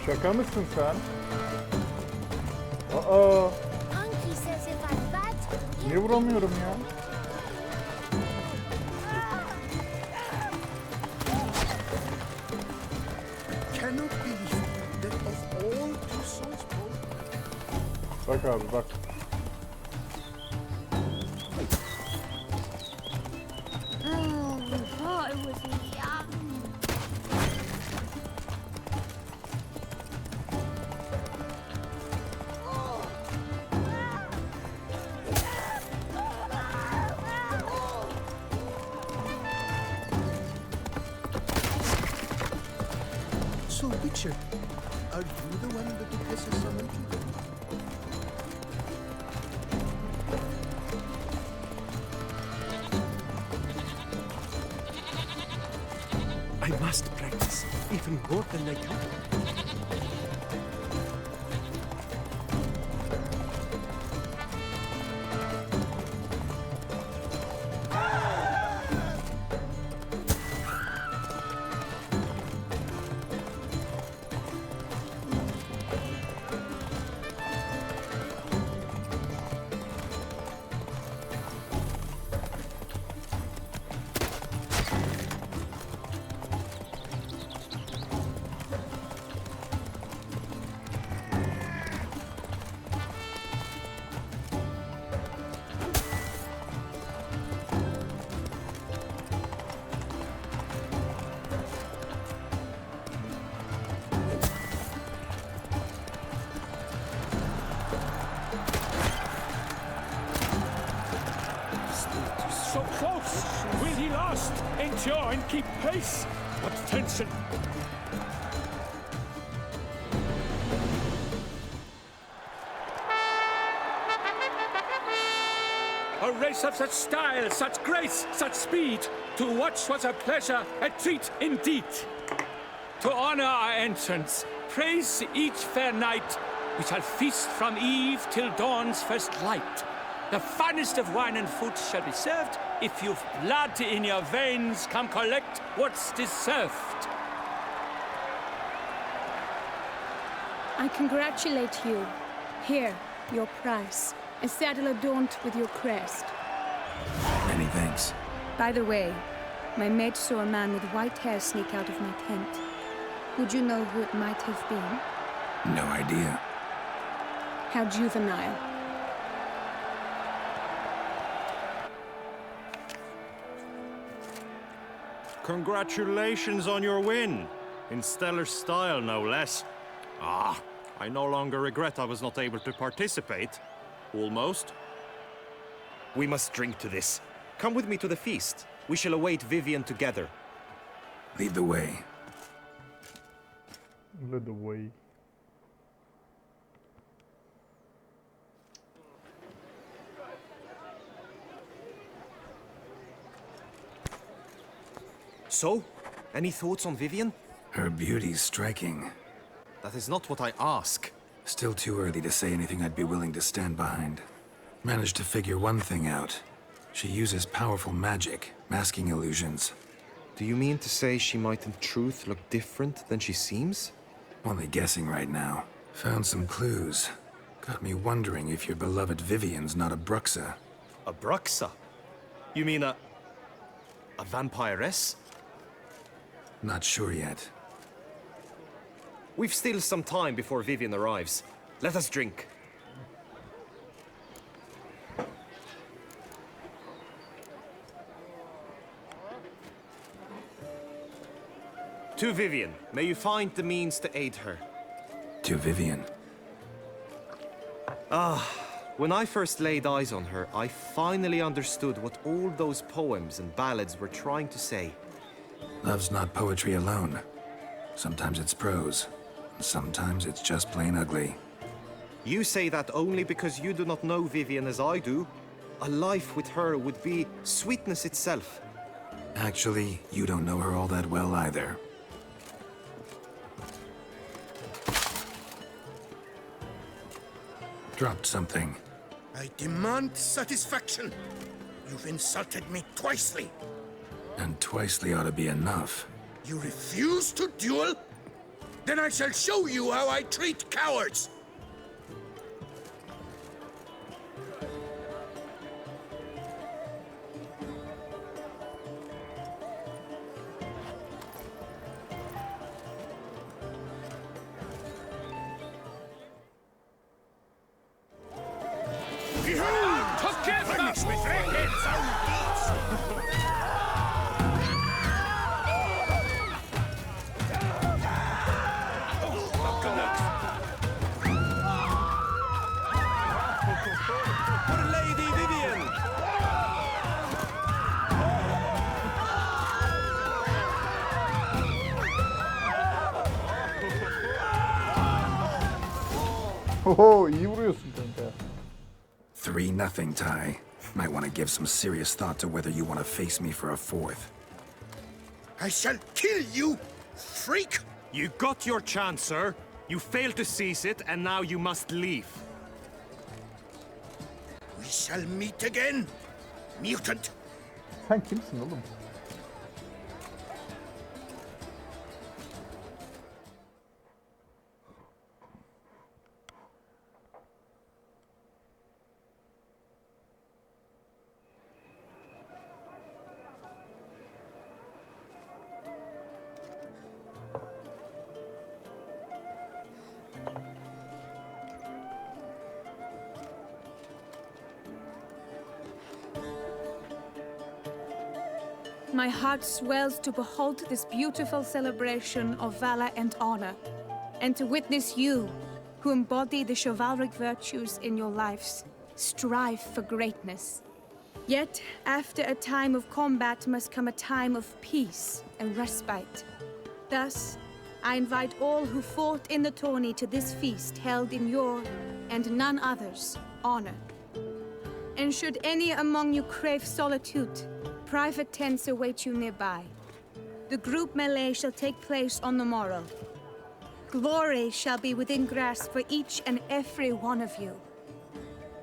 Şaka mısın sen? Aa, Unky says if I'm bad, niye vuramıyorum ya? Cannot believe that of all two souls both. Bak abi bak. oh, we thought it was young. So, Witcher, are you the one that Herkese summoned you? I must practice, even more than I do. So close! Will he last? Endure and keep pace? What tension! A race of such style, such grace, such speed. To watch was a pleasure, a treat indeed. To honor our entrance, praise each fair night. We shall feast from eve till dawn's first light. The finest of wine and food shall be served. If you've blood in your veins, come collect what's deserved. I congratulate you. Here, your prize. A saddle adorned with your crest. Many thanks. By the way, my mate saw a man with white hair sneak out of my tent. Would you know who it might have been? No idea. How juvenile. Congratulations on your win. In stellar style, no less. Ah, I no longer regret I was not able to participate. Almost. We must drink to this. Come with me to the feast. We shall await Vivian together. Lead the way. Lead the way. So, any thoughts on Vivian? Her beauty's striking. That is not what I ask. Still too early to say anything I'd be willing to stand behind. Managed to figure one thing out. She uses powerful magic, masking illusions. Do you mean to say she might in truth look different than she seems? Only guessing right now. Found some clues. Got me wondering if your beloved Vivian's not a Bruxa. A Bruxa? You mean a vampiress? Not sure yet. We've still some time before Vivian arrives. Let us drink. To Vivian, may you find the means to aid her. To Vivian. When I first laid eyes on her, I finally understood what all those poems and ballads were trying to say. Love's not poetry alone. Sometimes it's prose. Sometimes it's just plain ugly. You say that only because you do not know Vivian as I do. A life with her would be sweetness itself. Actually, you don't know her all that well either. Dropped something. I demand satisfaction. You've insulted me twicely. And twicely ought to be enough. You refuse to duel? Then I shall show you how I treat cowards! Oho, iyi vuruyorsun kanka. 3-0, Ty. Might want to give some serious thought to whether you want to face me for a fourth. I shall kill you, freak! You got your chance, sir. You failed to seize it, and now you must leave. We shall meet again, mutant! Sen kimsin oğlum? My heart swells to behold this beautiful celebration of valor and honor, and to witness you, who embody the chivalric virtues in your lives, strive for greatness. Yet, after a time of combat must come a time of peace and respite. Thus, I invite all who fought in the tourney to this feast held in your, and none other's, honor. And should any among you crave solitude, private tents await you nearby. The group melee shall take place on the morrow. Glory shall be within grasp for each and every one of you.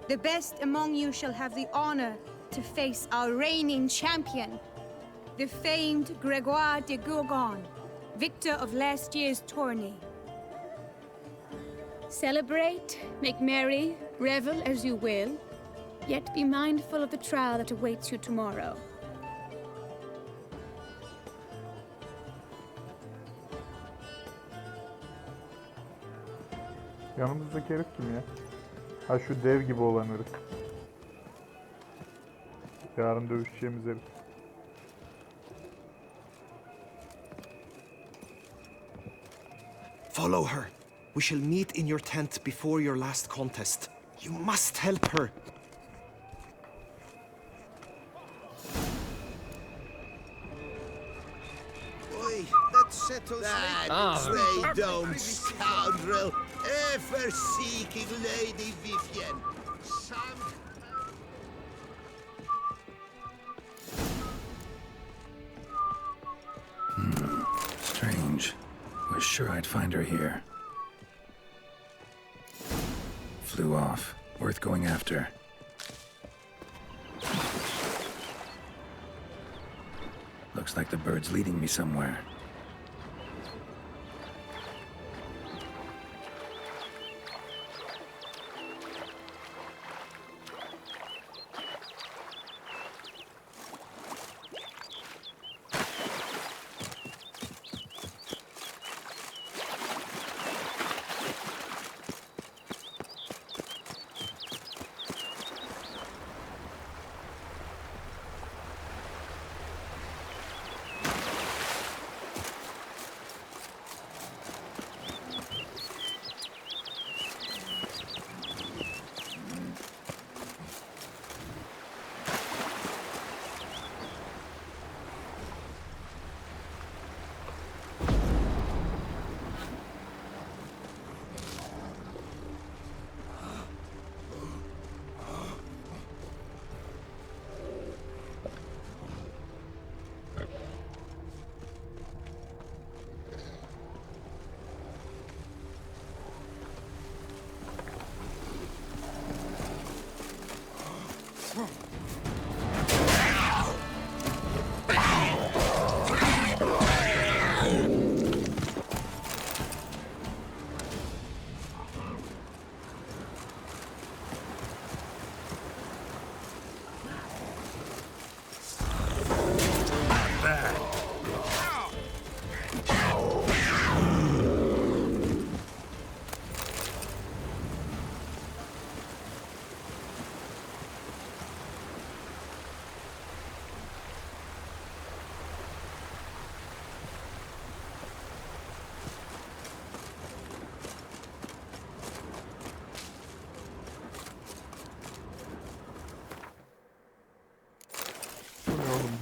The best among you shall have the honor to face our reigning champion, the famed Gregoire de Gourgon, victor of last year's tourney. Celebrate, make merry, revel as you will, yet be mindful of the trial that awaits you tomorrow. Yanımızdaki herif kim ya? Ha şu dev gibi olan herif. Yarın dövüşeceğimiz herif. Follow her. We shall meet in your tent before your last contest. You must help her. Oi, that settles me. Down, scoundrel. Ever-seeking Lady Vivienne. Strange. Was sure I'd find her here. Flew off. Worth going after. Looks like the bird's leading me somewhere.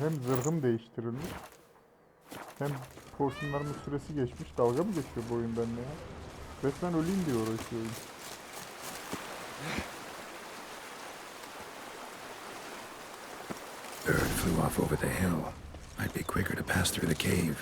Hem zırhım değiştirilmiş. Hem porşunlarımın süresi geçmiş. Dalga mı geçiyor bu oyun benimle ya? Resmen öleyim diyor uğraşıyor oyun. Bird flew off over the hill. Might be quicker to pass through the cave.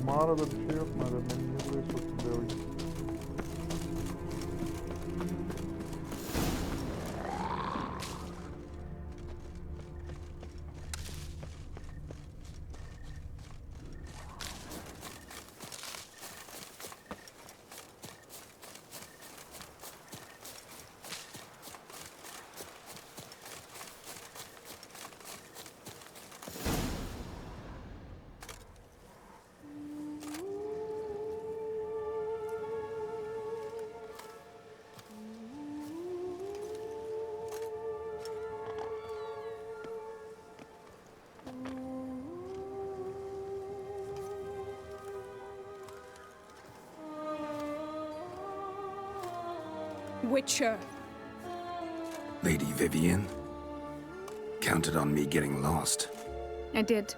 Mağarada bir şey yok madem. Beni niye buraya soktun be oyun? Witcher. Lady Vivian? Counted on me getting lost. I did.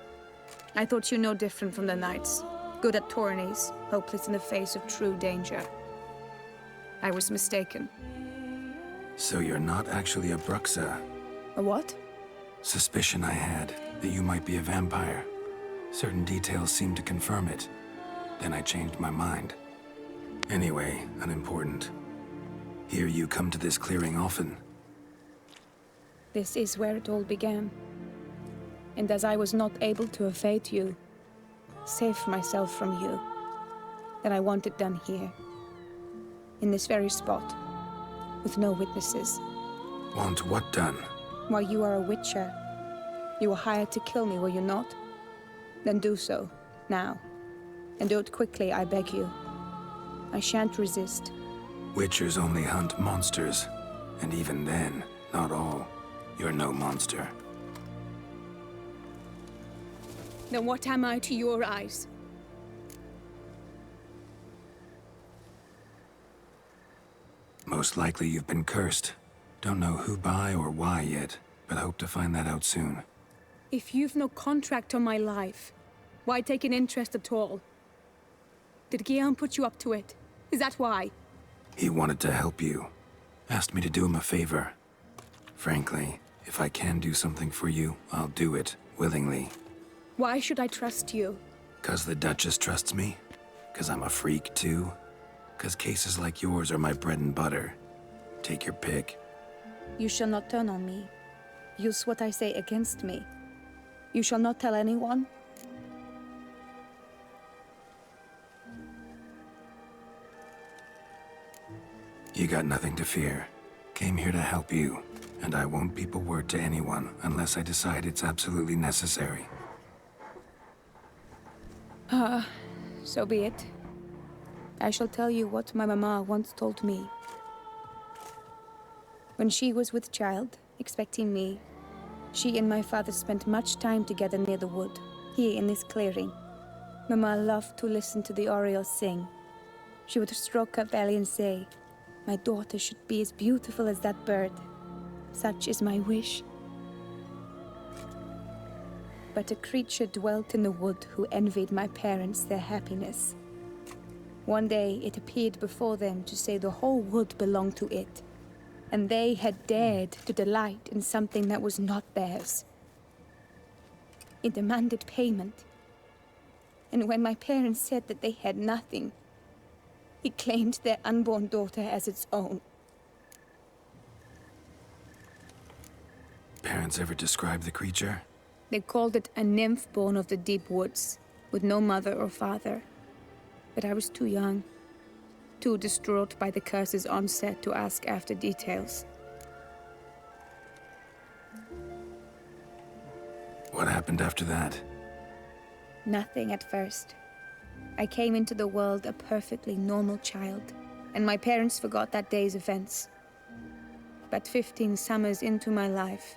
I thought you no different from the knights. Good at tourneys, hopeless in the face of true danger. I was mistaken. So you're not actually a Bruxa? A what? Suspicion I had, that you might be a vampire. Certain details seemed to confirm it. Then I changed my mind. Anyway, unimportant. Hear you come to this clearing often. This is where it all began. And as I was not able to evade you, save myself from you, then I want it done here. In this very spot. With no witnesses. Want what done? Why, you are a witcher. You were hired to kill me, were you not? Then do so, now. And do it quickly, I beg you. I shan't resist. Witchers only hunt monsters. And even then, not all. You're no monster. Then what am I to your eyes? Most likely you've been cursed. Don't know who by or why yet, but hope to find that out soon. If you've no contract on my life, why take an interest at all? Did Guillaume put you up to it? Is that why? He wanted to help you. Asked me to do him a favor. Frankly, if I can do something for you, I'll do it, willingly. Why should I trust you? 'Cause the Duchess trusts me? 'Cause I'm a freak, too? 'Cause cases like yours are my bread and butter. Take your pick. You shall not turn on me. Use what I say against me. You shall not tell anyone. You got nothing to fear. Came here to help you, and I won't peep a word to anyone unless I decide it's absolutely necessary. So be it. I shall tell you what my mama once told me. When she was with child, expecting me, she and my father spent much time together near the wood, here in this clearing. Mama loved to listen to the orioles sing. She would stroke her belly and say, "My daughter should be as beautiful as that bird. Such is my wish." But a creature dwelt in the wood who envied my parents their happiness. One day it appeared before them to say the whole wood belonged to it, and they had dared to delight in something that was not theirs. It demanded payment. And when my parents said that they had nothing, it claimed their unborn daughter as its own. Parents ever describe the creature? They called it a nymph born of the deep woods, with no mother or father. But I was too young, too distraught by the curse's onset to ask after details. What happened after that? Nothing at first. I came into the world a perfectly normal child, and my parents forgot that day's events. But 15 summers into my life,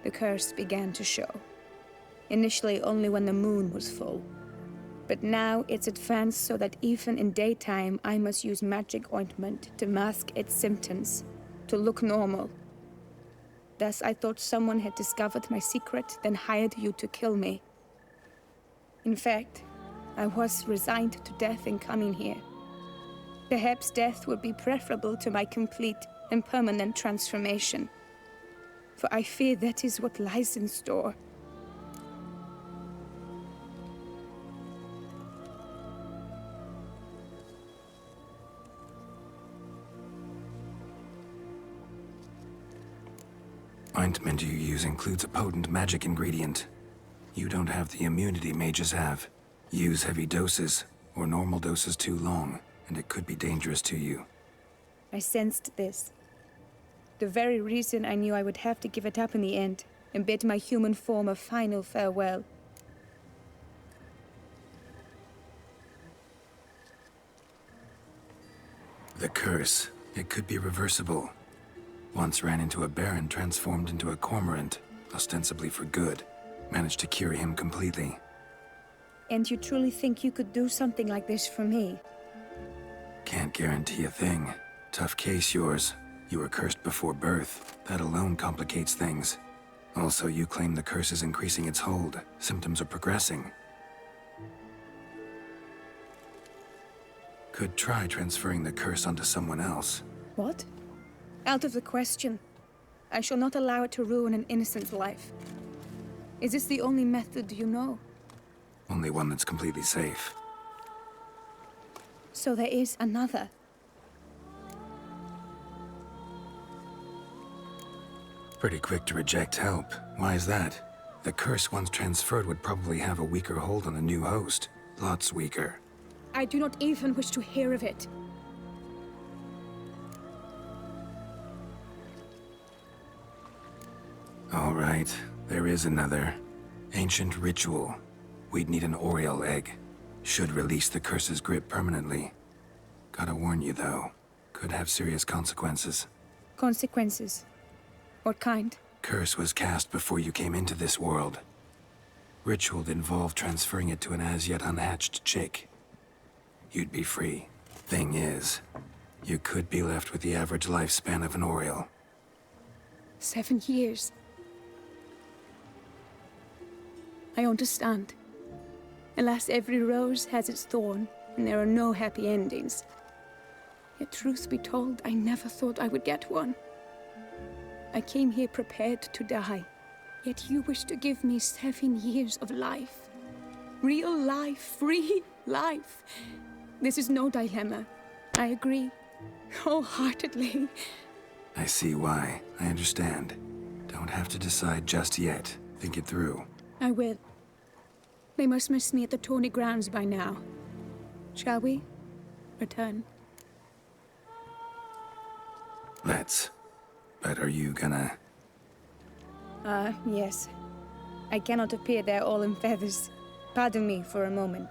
the curse began to show. Initially only when the moon was full. But now it's advanced so that even in daytime I must use magic ointment to mask its symptoms, to look normal. Thus I thought someone had discovered my secret, then hired you to kill me. In fact, I was resigned to death in coming here. Perhaps death would be preferable to my complete and permanent transformation. For I fear that is what lies in store. Ointment you use includes a potent magic ingredient. You don't have the immunity mages have. Use heavy doses, or normal doses too long, and it could be dangerous to you. I sensed this. The very reason I knew I would have to give it up in the end, and bid my human form a final farewell. The curse, it could be reversible. Once ran into a baron transformed into a cormorant, ostensibly for good. Managed to cure him completely. And you truly think you could do something like this for me? Can't guarantee a thing. Tough case, yours. You were cursed before birth. That alone complicates things. Also, you claim the curse is increasing its hold. Symptoms are progressing. Could try transferring the curse onto someone else. What? Out of the question. I shall not allow it to ruin an innocent life. Is this the only method you know? Only one that's completely safe. So there is another. Pretty quick to reject help. Why is that? The curse once transferred would probably have a weaker hold on the new host. Lots weaker. I do not even wish to hear of it. All right, there is another. Ancient ritual. We'd need an Oriole egg. Should release the curse's grip permanently. Gotta warn you, though. Could have serious consequences. Consequences? What kind? Curse was cast before you came into this world. Ritual involved transferring it to an as-yet unhatched chick. You'd be free. Thing is, you could be left with the average lifespan of an Oriole. 7 years. I understand. Alas, every rose has its thorn, and there are no happy endings. Yet truth be told, I never thought I would get one. I came here prepared to die, yet you wish to give me 7 years of life. Real life, free life. This is no dilemma. I agree, wholeheartedly. I see why. I understand. Don't have to decide just yet. Think it through. I will. They must miss me at the tourney grounds by now. Shall we? Return. Let's. But are you gonna... Yes. I cannot appear there all in feathers. Pardon me for a moment.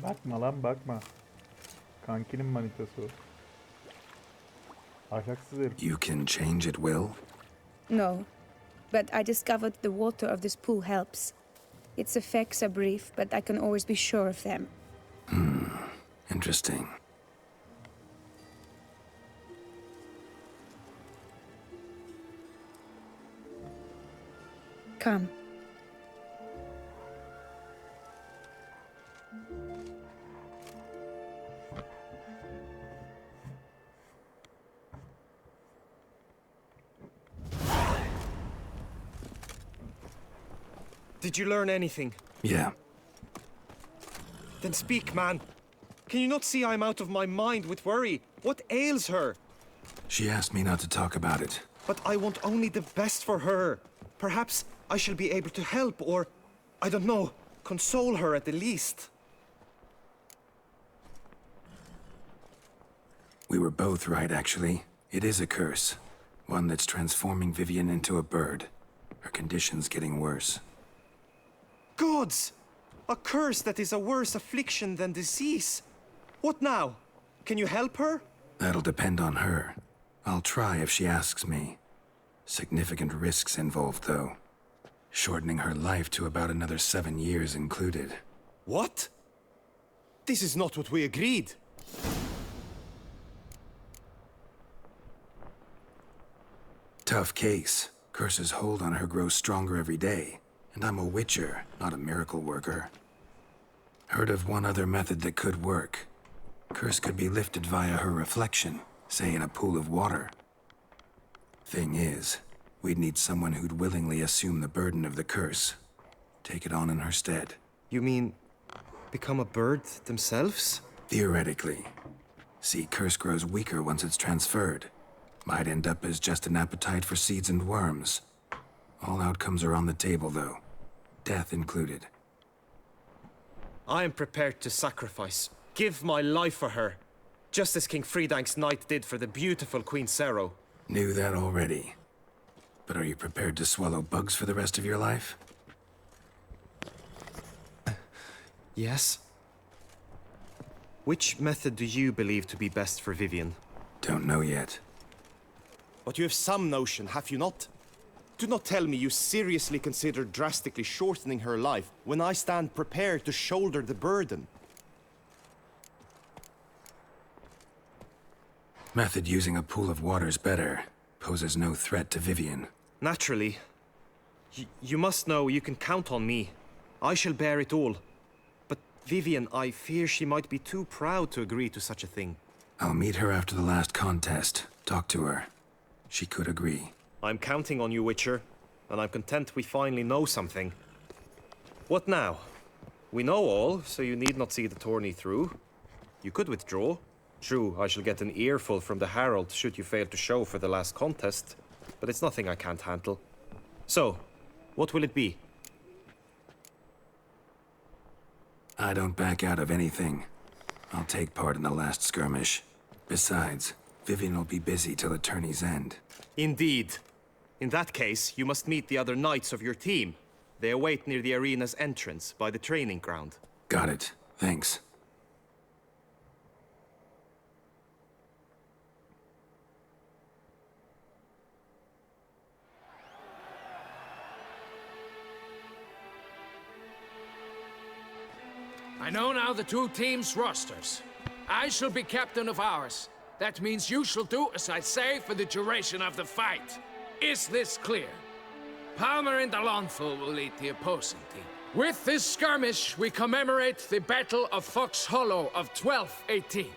Bakma lan bakma. Kankinin manitası o. Ahlaksız herif. You can change at will? No, but I discovered the water of this pool helps. Its effects are brief, but I can always be sure of them. Interesting. Come. Did you learn anything? Yeah. Then speak, man. Can you not see I'm out of my mind with worry? What ails her? She asked me not to talk about it. But I want only the best for her. Perhaps I shall be able to help, or, I don't know, console her at the least. We were both right, actually. It is a curse. One that's transforming Vivian into a bird. Her condition's getting worse. Gods! A curse that is a worse affliction than disease. What now? Can you help her? That'll depend on her. I'll try if she asks me. Significant risks involved, though. Shortening her life to about another 7 years included. What? This is not what we agreed. Tough case. Curse's hold on her grows stronger every day. And I'm a witcher, not a miracle worker. Heard of one other method that could work. Curse could be lifted via her reflection, say in a pool of water. Thing is, we'd need someone who'd willingly assume the burden of the curse. Take it on in her stead. You mean, become a bird themselves? Theoretically. See, curse grows weaker once it's transferred. Might end up as just an appetite for seeds and worms. All outcomes are on the table, though. Death included. I am prepared to sacrifice. Give my life for her. Just as King Fridank's knight did for the beautiful Queen Sero. Knew that already. But are you prepared to swallow bugs for the rest of your life? Yes. Which method do you believe to be best for Vivian? Don't know yet. But you have some notion, have you not? Do not tell me you seriously consider drastically shortening her life when I stand prepared to shoulder the burden. Method using a pool of water's better. Poses no threat to Vivian. Naturally. You must know you can count on me. I shall bear it all. But Vivian, I fear she might be too proud to agree to such a thing. I'll meet her after the last contest. Talk to her. She could agree. I'm counting on you, Witcher, and I'm content we finally know something. What now? We know all, so you need not see the tourney through. You could withdraw. True, I shall get an earful from the Herald should you fail to show for the last contest, but it's nothing I can't handle. So, what will it be? I don't back out of anything. I'll take part in the last skirmish. Besides, Vivian will be busy till the tourney's end. Indeed. In that case, you must meet the other knights of your team. They await near the arena's entrance, by the training ground. Got it. Thanks. I know now the two teams' rosters. I shall be captain of ours. That means you shall do as I say for the duration of the fight. Is this clear? Palmer and Alonful will lead the opposing team. With this skirmish, we commemorate the Battle of Fox Hollow of 1218,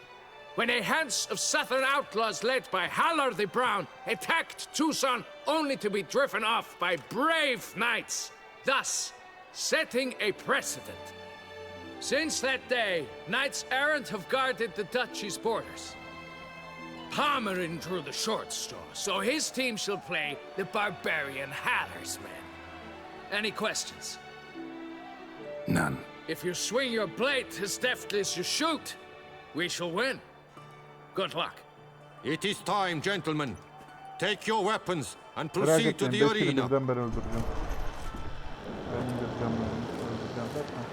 when a Hans of Southern outlaws led by Haller the Brown attacked Tucson only to be driven off by brave knights, thus setting a precedent. Since that day, knights errant have guarded the duchy's borders. Palmerin drew the short straw, so his team shall play the barbarian Haller's men. Any questions? None. If you swing your blade as deftly as you shoot, we shall win. Good luck. It is time, gentlemen. Take your weapons and Merak proceed to etmeyin, the 5 kere arena. birden ben öldüreceğim. Ben indireceğim bunu. Öldüreceğim derken.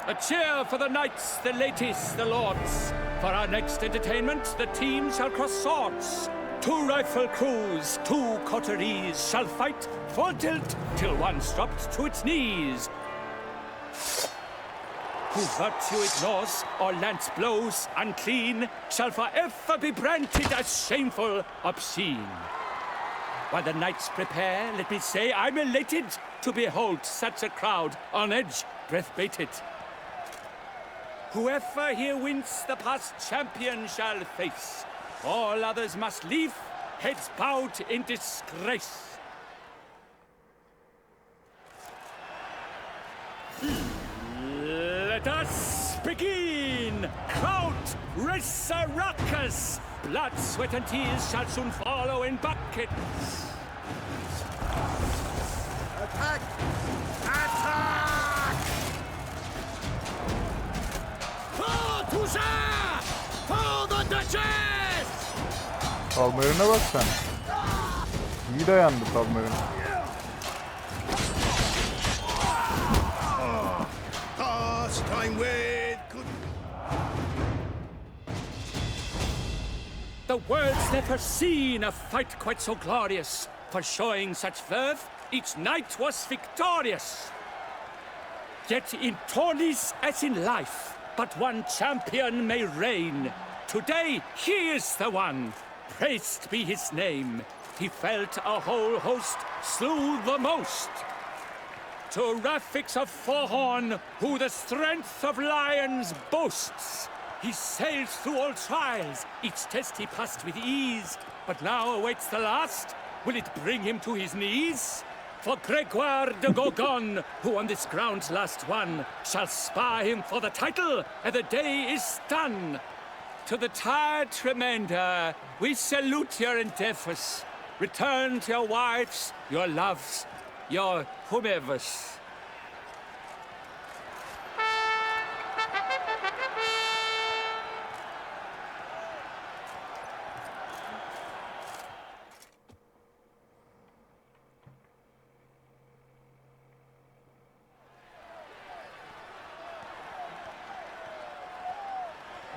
A cheer for the knights, the ladies, the lords. For our next entertainment, the teams shall cross swords. 2 rifle crews, 2 coteries shall fight full tilt till one's dropped to its knees. Who virtue ignores or lance blows unclean shall forever be branded as shameful, obscene. While the knights prepare, let me say I'm elated to behold such a crowd on edge, breath baited. Whoever here wins the past champion shall face All others must leave, heads bowed in disgrace. Let us begin! Count Resurrectus! Blood, sweat, and tears shall soon follow in buckets. Attack! Attack! For the Duchess! Palmerine bak sen. İyi dayandı Palmerine. Time with good. The world's never seen a fight quite so glorious. For showing such verve, each knight was victorious. Yet in tourneys as in life, but one champion may reign. Today he is the one. Praised be his name. He felt a whole host, slew the most. To Rafix of Forhorn, who the strength of lions boasts. He sailed through all trials, each test he passed with ease. But now awaits the last. Will it bring him to his knees? For Gregoire de Gorgon, who on this ground last won, shall spar him for the title, and the day is done. To the tired remainder, we salute your endeavors. Return to your wives, your loves, your whomevers.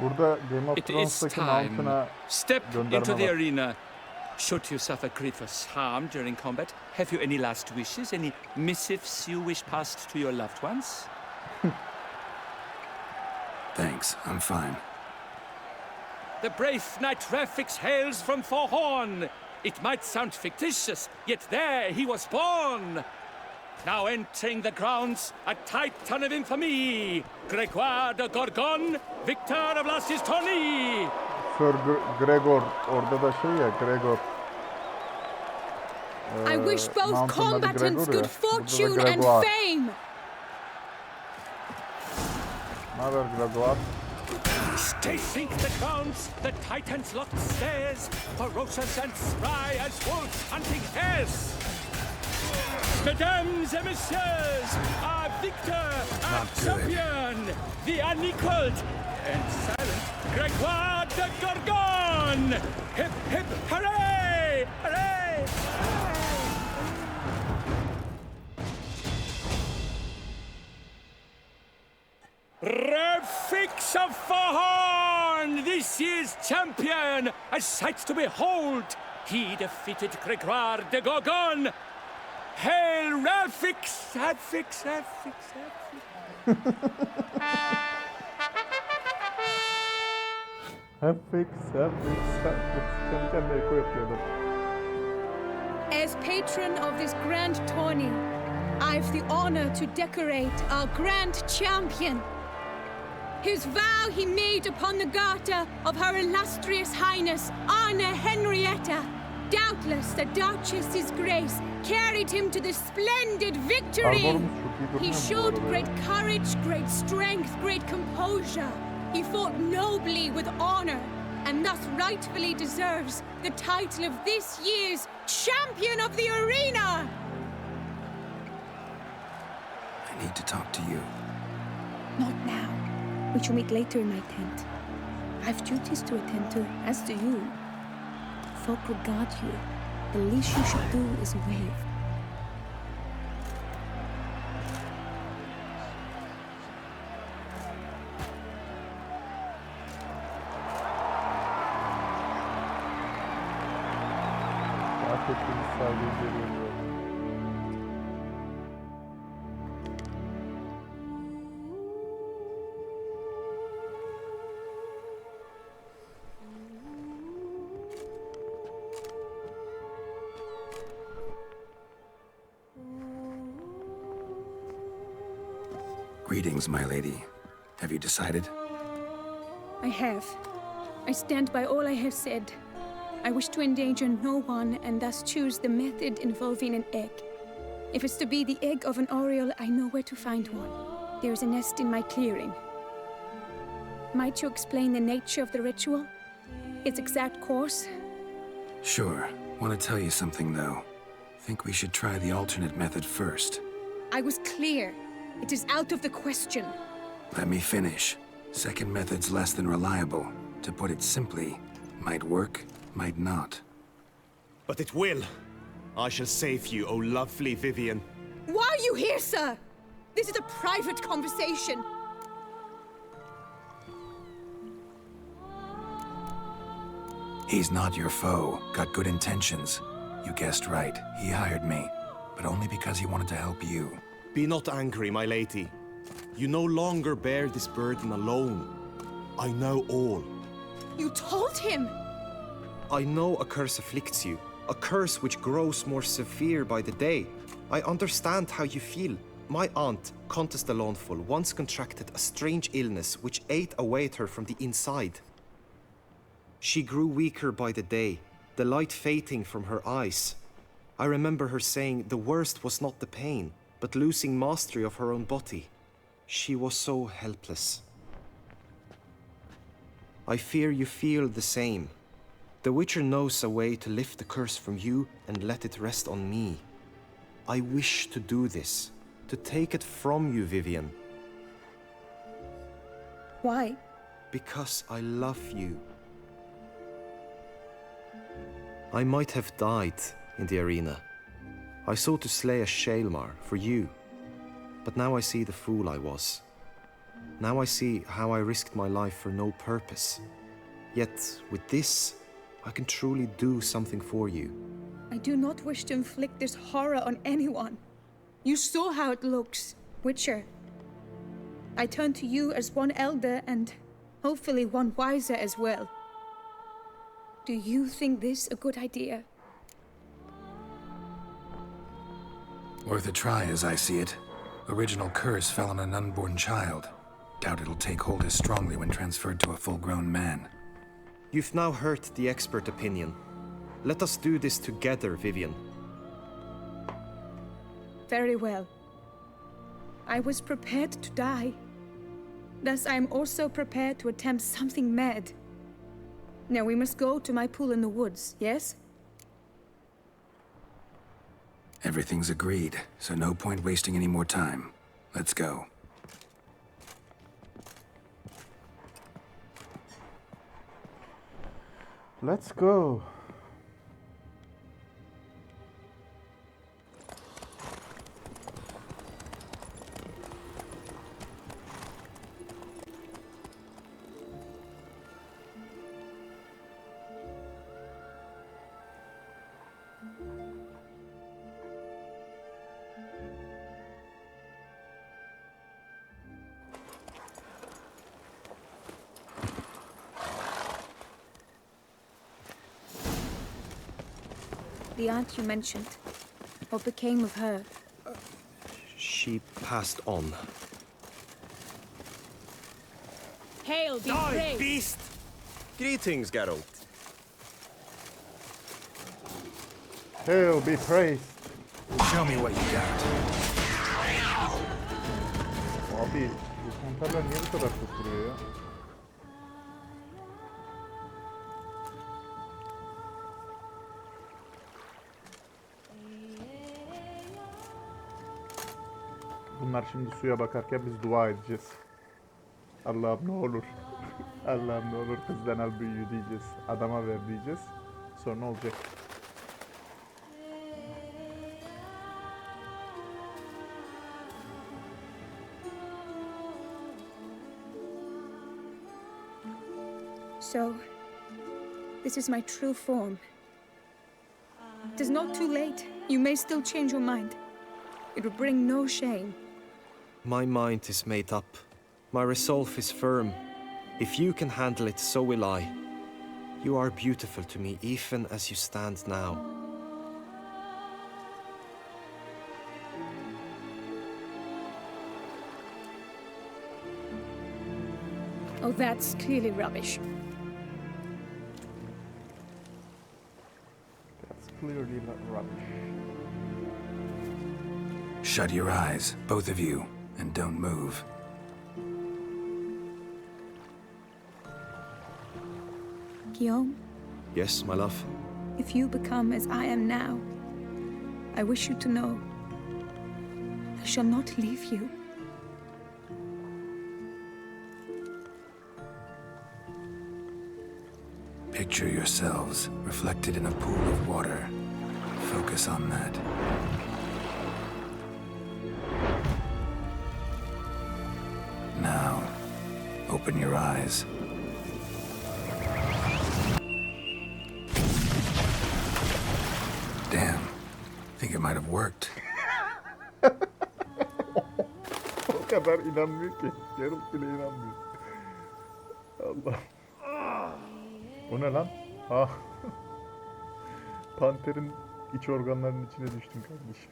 Burada Game of It is Thrones'taki time. mantığına Step gönderme into the var. arena. Should you suffer grievous harm during combat, have you any last wishes, any missives you wish passed to your loved ones? Thanks, I'm fine. The brave knight Rafix hails from Forhorn. It might sound fictitious, yet there he was born. Now entering the grounds, a titan of infamy, Gregoire de Gorgon, victor of last his tourney. Sir Gregor, orada da şey ya, Gregor. I wish both Mountain'da bir combatants Gregor ya. good fortune Burada da and Gregoire. fame. Naber Gregor? They sink the grounds, the titans locked stairs, ferocious and spry as wolves hunting hares. Mesdames et messieurs, our victor, our champion, the unequaled and silent Gregoire de Gorgon! Hip, hip, hooray! Hooray! Rafix of Forhorn, this year's champion, a sight to behold. He defeated Gregoire de Gorgon. Hail Rafix! Rafix, Rafix, Rafix. Hepfix. Kendi kendine eko yapıyordu. As patron of this grand tourney, I've the honor to decorate our grand champion. His vow he made upon the garter of Her Illustrious Highness Anna Henrietta. Doubtless the Duchess's grace carried him to the splendid victory. He showed great courage, great strength, great composure. He fought nobly with honor, and thus rightfully deserves the title of this year's Champion of the Arena! I need to talk to you. Not now. We shall meet later in my tent. I've duties to attend to, as do you. Folk regard you. The least you should do is wave. Hak ettiğiniz saygıyı görüyorum. Greetings, my lady. Have you decided? I have. I stand by all I have said. I wish to endanger no one and thus choose the method involving an egg. If it's to be the egg of an oriole, I know where to find one. There is a nest in my clearing. Might you explain the nature of the ritual? Its exact course? Sure. Want to tell you something, though. Think we should try the alternate method first. I was clear. It is out of the question. Let me finish. Second method's less than reliable. To put it simply, might work, might not. But it will. I shall save you, O lovely Vivian. Why are you here, sir? This is a private conversation. He's not your foe. Got good intentions. You guessed right. He hired me. But only because he wanted to help you. Be not angry, my lady. You no longer bear this burden alone. I know all. You told him! I know a curse afflicts you. A curse which grows more severe by the day. I understand how you feel. My aunt, Countess de Lawnful, once contracted a strange illness which ate away at her from the inside. She grew weaker by the day, the light fading from her eyes. I remember her saying the worst was not the pain, but losing mastery of her own body. She was so helpless. I fear you feel the same. The Witcher knows a way to lift the curse from you and let it rest on me. I wish to do this, to take it from you, Vivian. Why? Because I love you. I might have died in the arena. I sought to slay a Shaelmar for you. But now I see the fool I was. Now I see how I risked my life for no purpose. Yet, with this, I can truly do something for you. I do not wish to inflict this horror on anyone. You saw how it looks, Witcher. I turn to you as one elder and hopefully one wiser as well. Do you think this a good idea? Worth a try, as I see it. Original curse fell on an unborn child. Doubt it'll take hold as strongly when transferred to a full-grown man. You've now heard the expert opinion. Let us do this together, Vivian. Very well. I was prepared to die. Thus I am also prepared to attempt something mad. Now we must go to my pool in the woods, yes? Everything's agreed, so no point wasting any more time. Let's go. Let's go. The aunt you mentioned. What became of her? She passed on. Hail, be Die, praised! beast! Greetings, Geralt. Hail, be praised. Show me what you got. Abi, bu kontarlar niye bu kadar çok duruyor ya? Bunlar şimdi suya bakarken biz dua edeceğiz. Allah'ım ne olur. Allah'ım ne olur kızdan al büyüğü diyeceğiz. Adama ver diyeceğiz. Sonra olacak. So, this is my true form. It is not too late. You may still change your mind. It will bring no shame. My mind is made up. My resolve is firm. If you can handle it, so will I. You are beautiful to me, even as you stand now. Oh, that's clearly rubbish. clearly rubbish. Shut your eyes, both of you, and don't move. Guillaume, Yes, my love? if you become as I am now, I wish you to know I shall not leave you. Picture yourselves reflected in a pool of water. Focus on that. Now, open your eyes. Damn. Think it might have worked. O kadar inanmıyor ki. Geralt bile inanmıyor. Allah. O ne lan? Ah. Panterin iç organlarının içine düştüm kardeşim.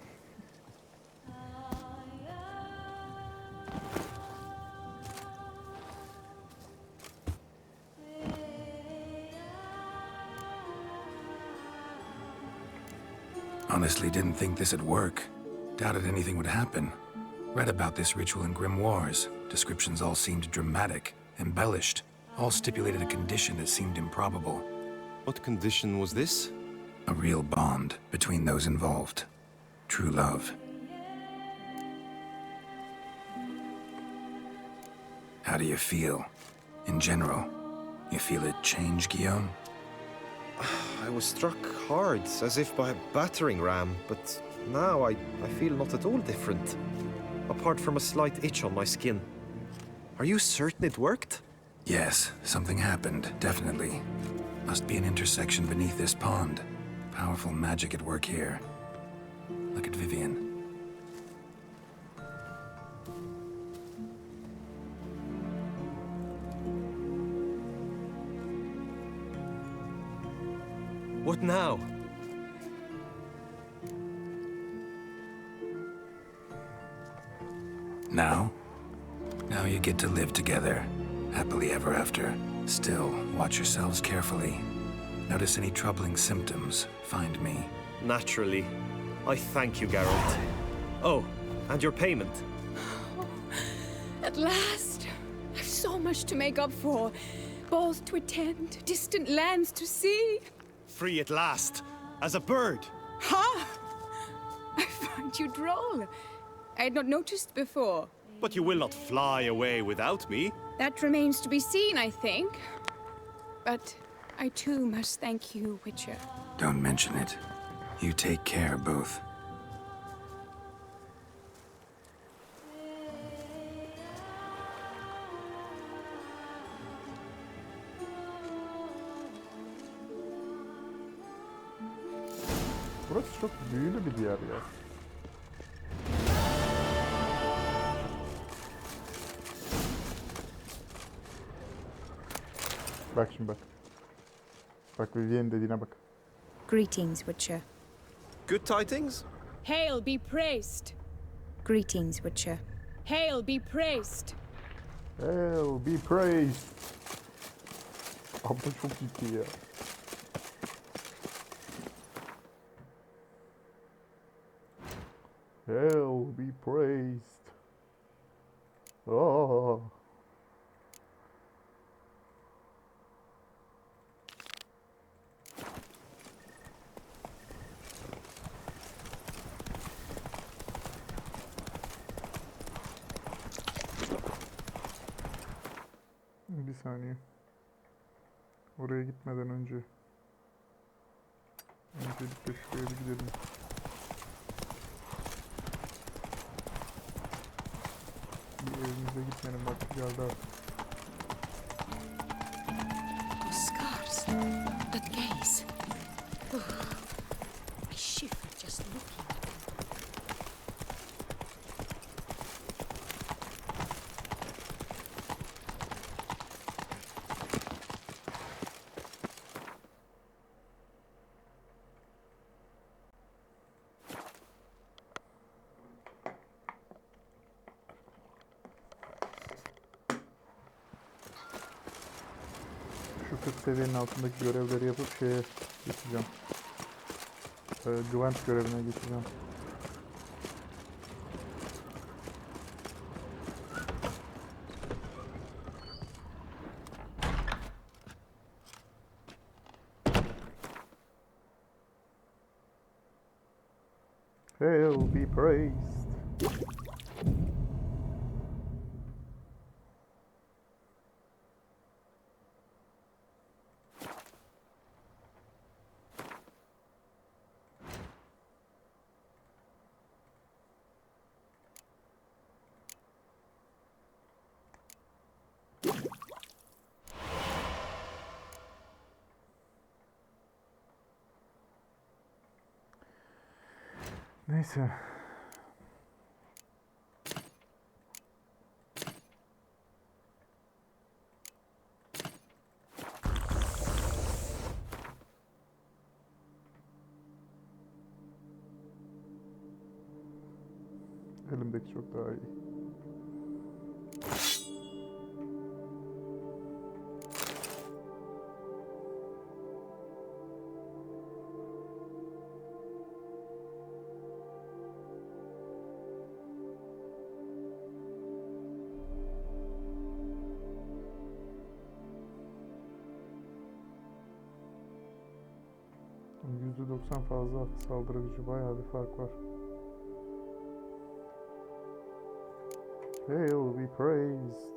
Honestly didn't think this would work. Doubted anything would happen. Read about this ritual in grimoires. Descriptions all seemed dramatic, embellished. All stipulated a condition that seemed improbable. What condition was this? A real bond between those involved. True love. How do you feel? In general, you feel it change, Guillaume? I was struck hard, as if by a battering ram, but now I feel not at all different. Apart from a slight itch on my skin. Are you certain it worked? Yes, something happened, definitely. Must be an intersection beneath this pond. Powerful magic at work here. Look at Vivian. What now? Now? Now you get to live together. Happily ever after. Still, watch yourselves carefully. Notice any troubling symptoms, find me. Naturally. I thank you, Geralt. Oh, and your payment. At last! I've so much to make up for. Balls to attend, distant lands to see. Free at last, as a bird. Ha! I find you droll. I had not noticed before. But you will not fly away without me. That remains to be seen, I think. But I too must thank you, Witcher. Don't mention it. You take care, both. Burası çok büyülü bir yer ya. Bak şimdi bak. Bak Vivian dediğine bak. Greetings, Witcher. Good tidings? Hail be praised! Greetings, Witcher. Hail be praised! Hail be praised. Abla çok ciddi ya. Hail be praised. Oh. Bir saniye. Oraya gitmeden önce. Öncelikle şuraya bir gidelim. Bir evimize gitmenin vakti geldi artık. The scars. That gaze. I shiver just looking at them. Şu 40 seviyenin altındaki görevleri yapıp şeye geçeceğim. Güvenç görevine geçeceğim. He'll be praised. Neyse. Elimdeki çok daha iyi. %90 fazla saldırı gücü, bayağı bir fark var. He'll be praised.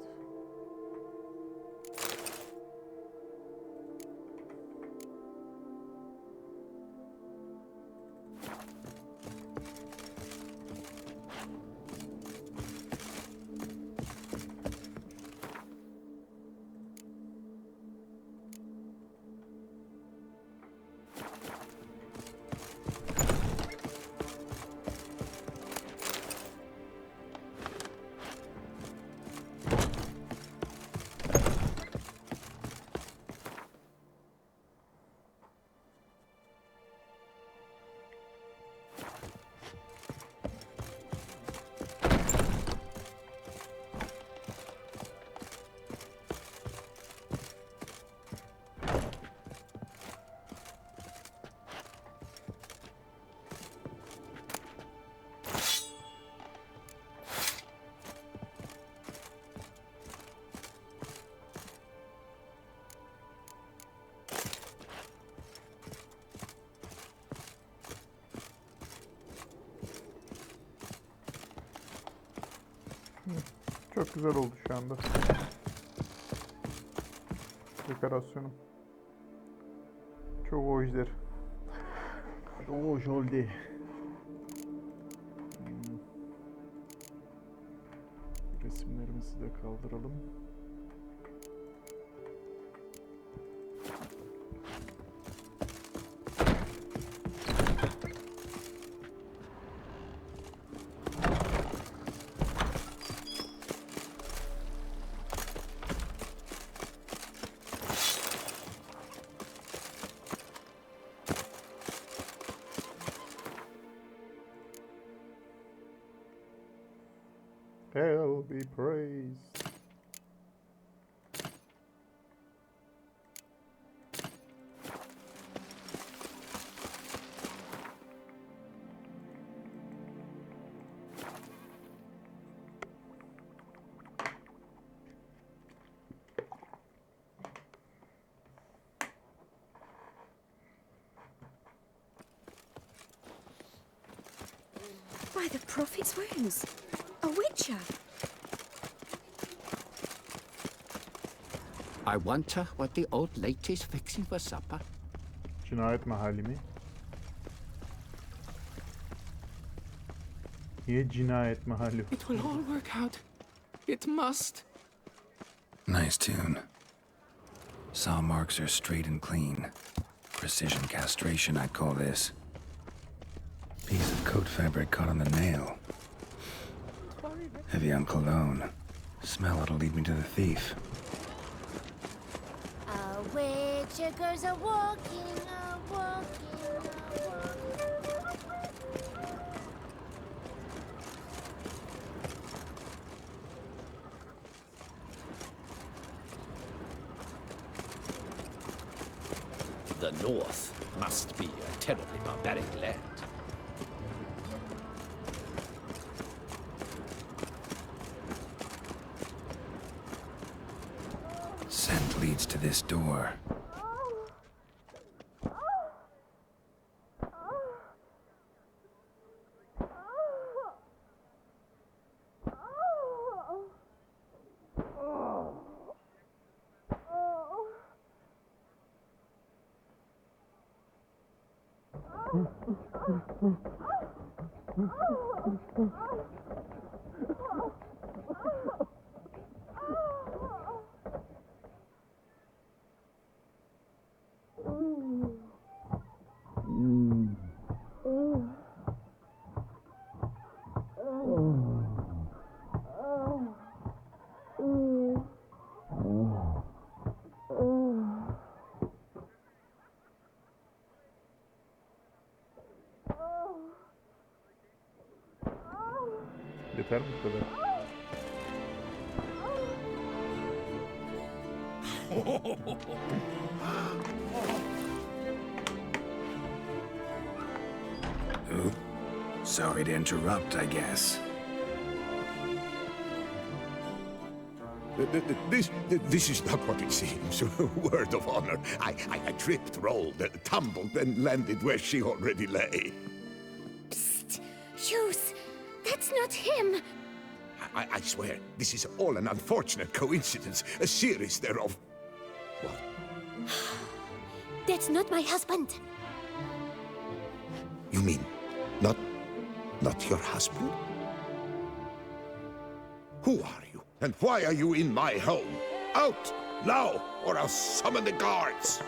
Çok güzel oldu şu anda. Dekorasyonum. Çok hoş der. Çok hoş oldu. Resimlerimizi de kaldıralım. He'll be praised. By the prophet's wounds, a witcher. I wonder what the old lady's fixing for supper. Cinayet mahalli mi? Niye cinayet mahalli? It will all work out. It must. Nice tune. Saw marks are straight and clean. Precision castration, I'd call this. Piece of coat fabric caught on the nail. Heavy on cologne. Smell it'll lead me to the thief. A witcher goes a walking, a walking, a walking. The North must be a terribly barbaric land. Scent leads to this door. Yeter mi bu kadar? Oop. Sorry to interrupt, I guess. This is not what it seems. Word of honor. I tripped, rolled, tumbled, and landed where she already lay. Psst! Shoes! That's not him! I swear, this is all an unfortunate coincidence. A series thereof. What? That's not my husband. You mean, not your husband? Who are you? And why are you in my home? Out! Now! Or I'll summon the guards!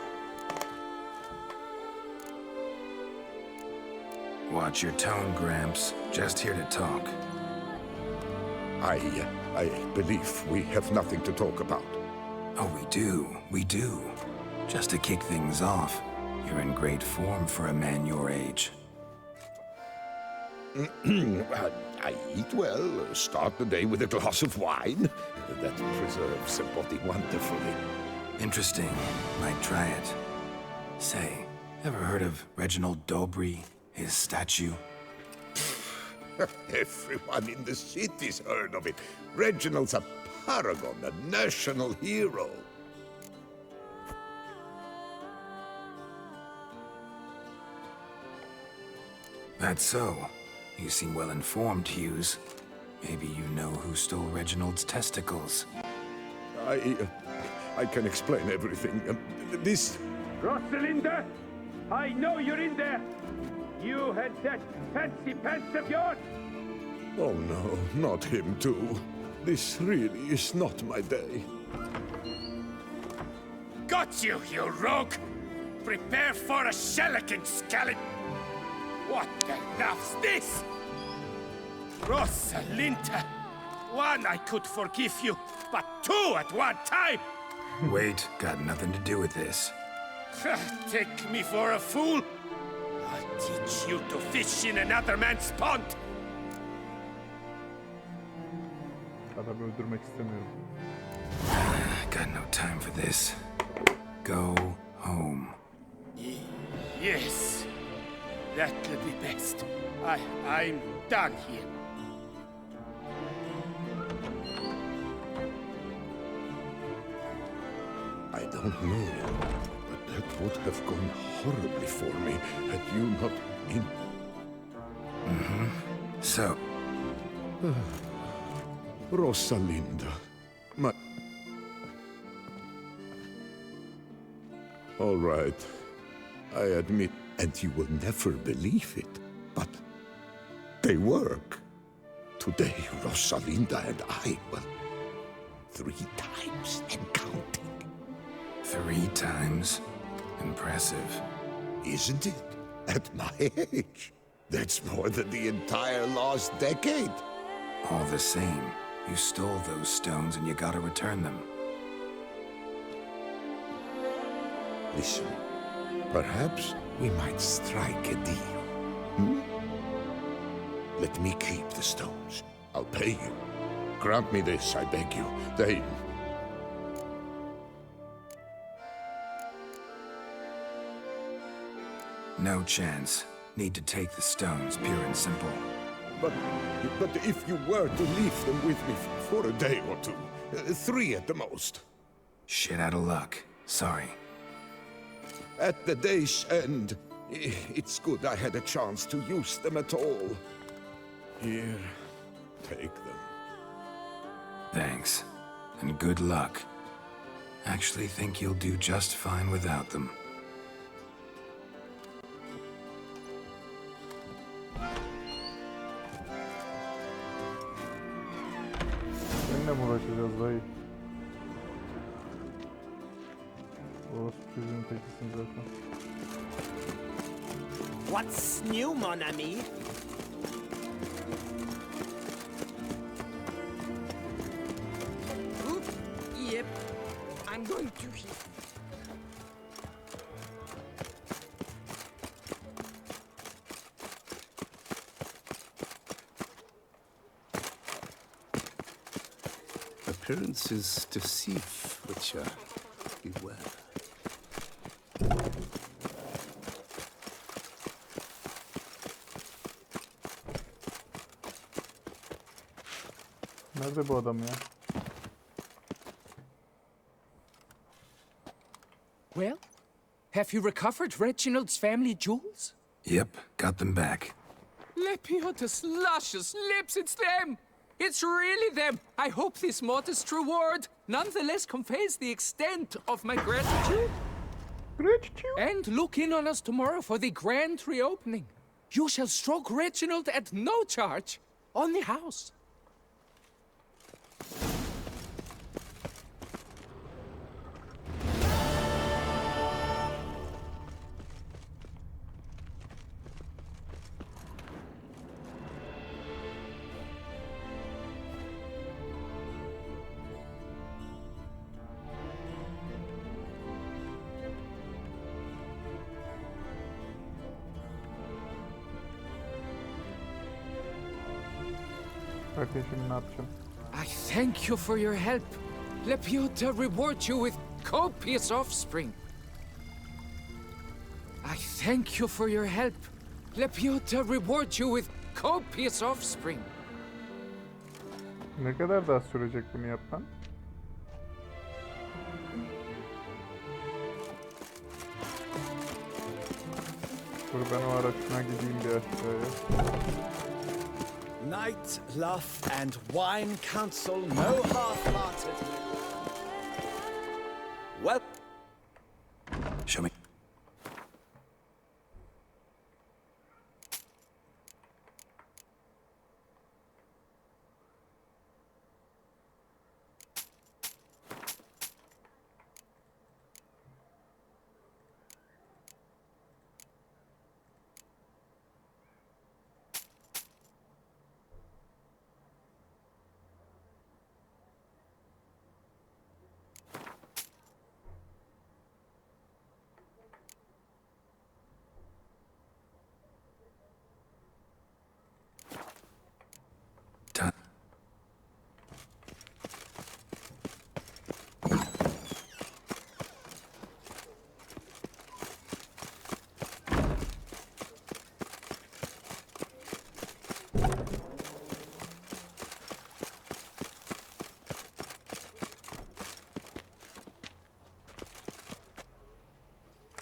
Watch your tone, Gramps. Just here to talk. I believe we have nothing to talk about. Oh, we do. Just to kick things off, you're in great form for a man your age. I eat well, start the day with a glass of wine. That preserves the body wonderfully. Interesting. Might try it. Say, ever heard of Reginald Dobry, his statue? Everyone in the city's heard of it. Reginald's a paragon, a national hero. That's so. You seem well informed, Hughes. Maybe you know who stole Reginald's testicles. I can explain everything. This... Rosalinda! I know you're in there! You had that fancy pants of yours? Oh no, not him too. This really is not my day. Got you, you rogue! Prepare for a shellacking, scallop! What the laugh's this? Rosalinda! One, I could forgive you, but two at one time! Wait, got nothing to do with this. Take me for a fool? I'll teach you to fish in another man's pond! Adamı öldürmek istemiyorum. Got no time for this. Go home. Yes. That'll be best. I'm done here. I don't know, but that would have gone horribly for me had you not been... So... Rosalinda, my... All right. I admit, and you will never believe it, but they work. Today, Rosalinda and I, well, 3 times and counting. 3 times? Impressive. Isn't it? At my age. That's more than the entire last decade. All the same, you stole those stones and you gotta return them. Listen, perhaps we might strike a deal. Hmm? Let me keep the stones. I'll pay you. Grant me this, I beg you. They... No chance. Need to take the stones, pure and simple. But if you were to leave them with me for a day or two, 3 at the most. Shit out of luck. Sorry. At the day's end, it's good I had a chance to use them at all. Here, take them. Thanks. And good luck. Actually think you'll do just fine without them. Seninle mi uğraşacağız dayı? Orası çocuğun tekisin zaten. What's new, mon ami? Oops. Yep. I'm going to hit. Appearances deceive, Witcher. Beware. Nerede bu adam ya? Well, have you recovered Reginald's family jewels? Yep, got them back. Lepiota's luscious lips, it's them! It's really them! I hope this modest reward nonetheless conveys the extent of my gratitude. And look in on us tomorrow for the grand reopening. You shall stroke Reginald at no charge on the house. Bakın şimdi ne yapacağım. I thank you for your help. Lepiota reward you with copious offspring. I thank you for your help. Lepiota reward you with copious offspring. Ne kadar daha sürecek bunu yapman? Dur ben o araçına gideyim bir aşağıya. Night, love, and wine counsel no half-hearted. Well, Show me.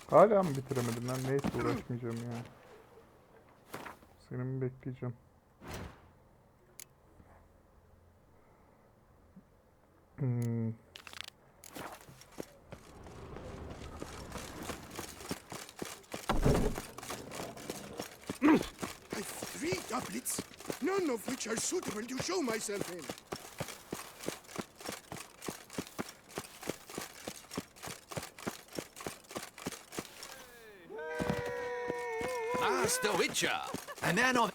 Hala mı bitiremedim lan? Neyse uğraşmayacağım ya. Seni mi bekleyeceğim? I've 3 doublets, none of which are suitable to show myself in. Master Witcher, a man of...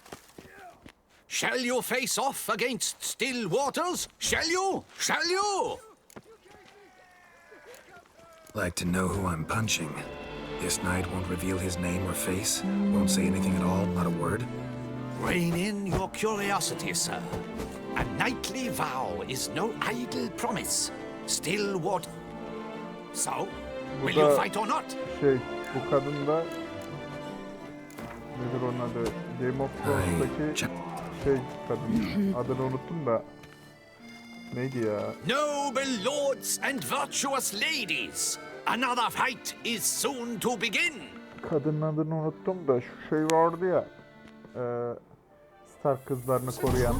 Shall you face off against still waters? Shall you? Shall you? Like to know who I'm punching. This knight won't reveal his name or face. Won't say anything at all, not a word. Rein in your curiosity, sir. A knightly vow is no idle promise. Still water. So, will you fight or not? Bu kadın da Nedir onun adı? Game of Thrones'taki şey kadın. Adını unuttum da. Neydi ya? Noble lords and virtuous ladies, another fight is soon to begin. Kadının adını unuttum da şu şey vardı ya. Stark kızlarını koruyan,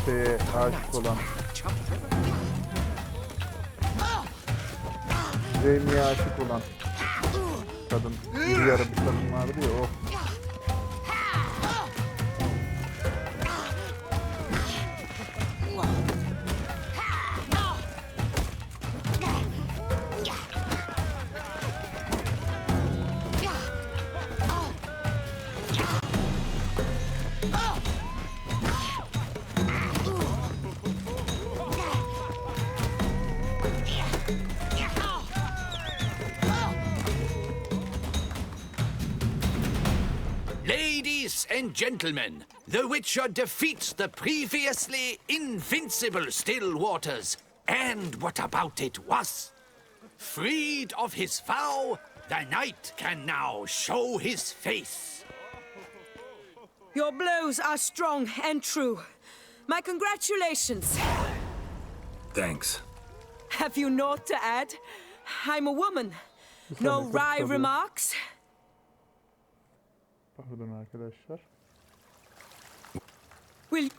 şeye aşık olan. Jamie'ye aşık olan kadın. Bir yarım kadın vardı ya o. Ladies and gentlemen, the Witcher defeats the previously invincible Still Waters. And what about it was? Freed of his vow, the knight can now show his face. Your blows are strong and true. My congratulations. Thanks. Have you naught to add? I'm a woman. No wry remarks? Pardon arkadaşlar. Will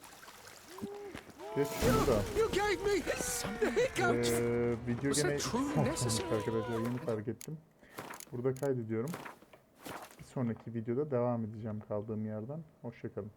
Geç şunu da. You gave me some hiccups. Video gene olmuş arkadaşlar. Yeni fark ettim. Burada kaydediyorum. Bir sonraki videoda devam edeceğim kaldığım yerden. Hoşça kalın.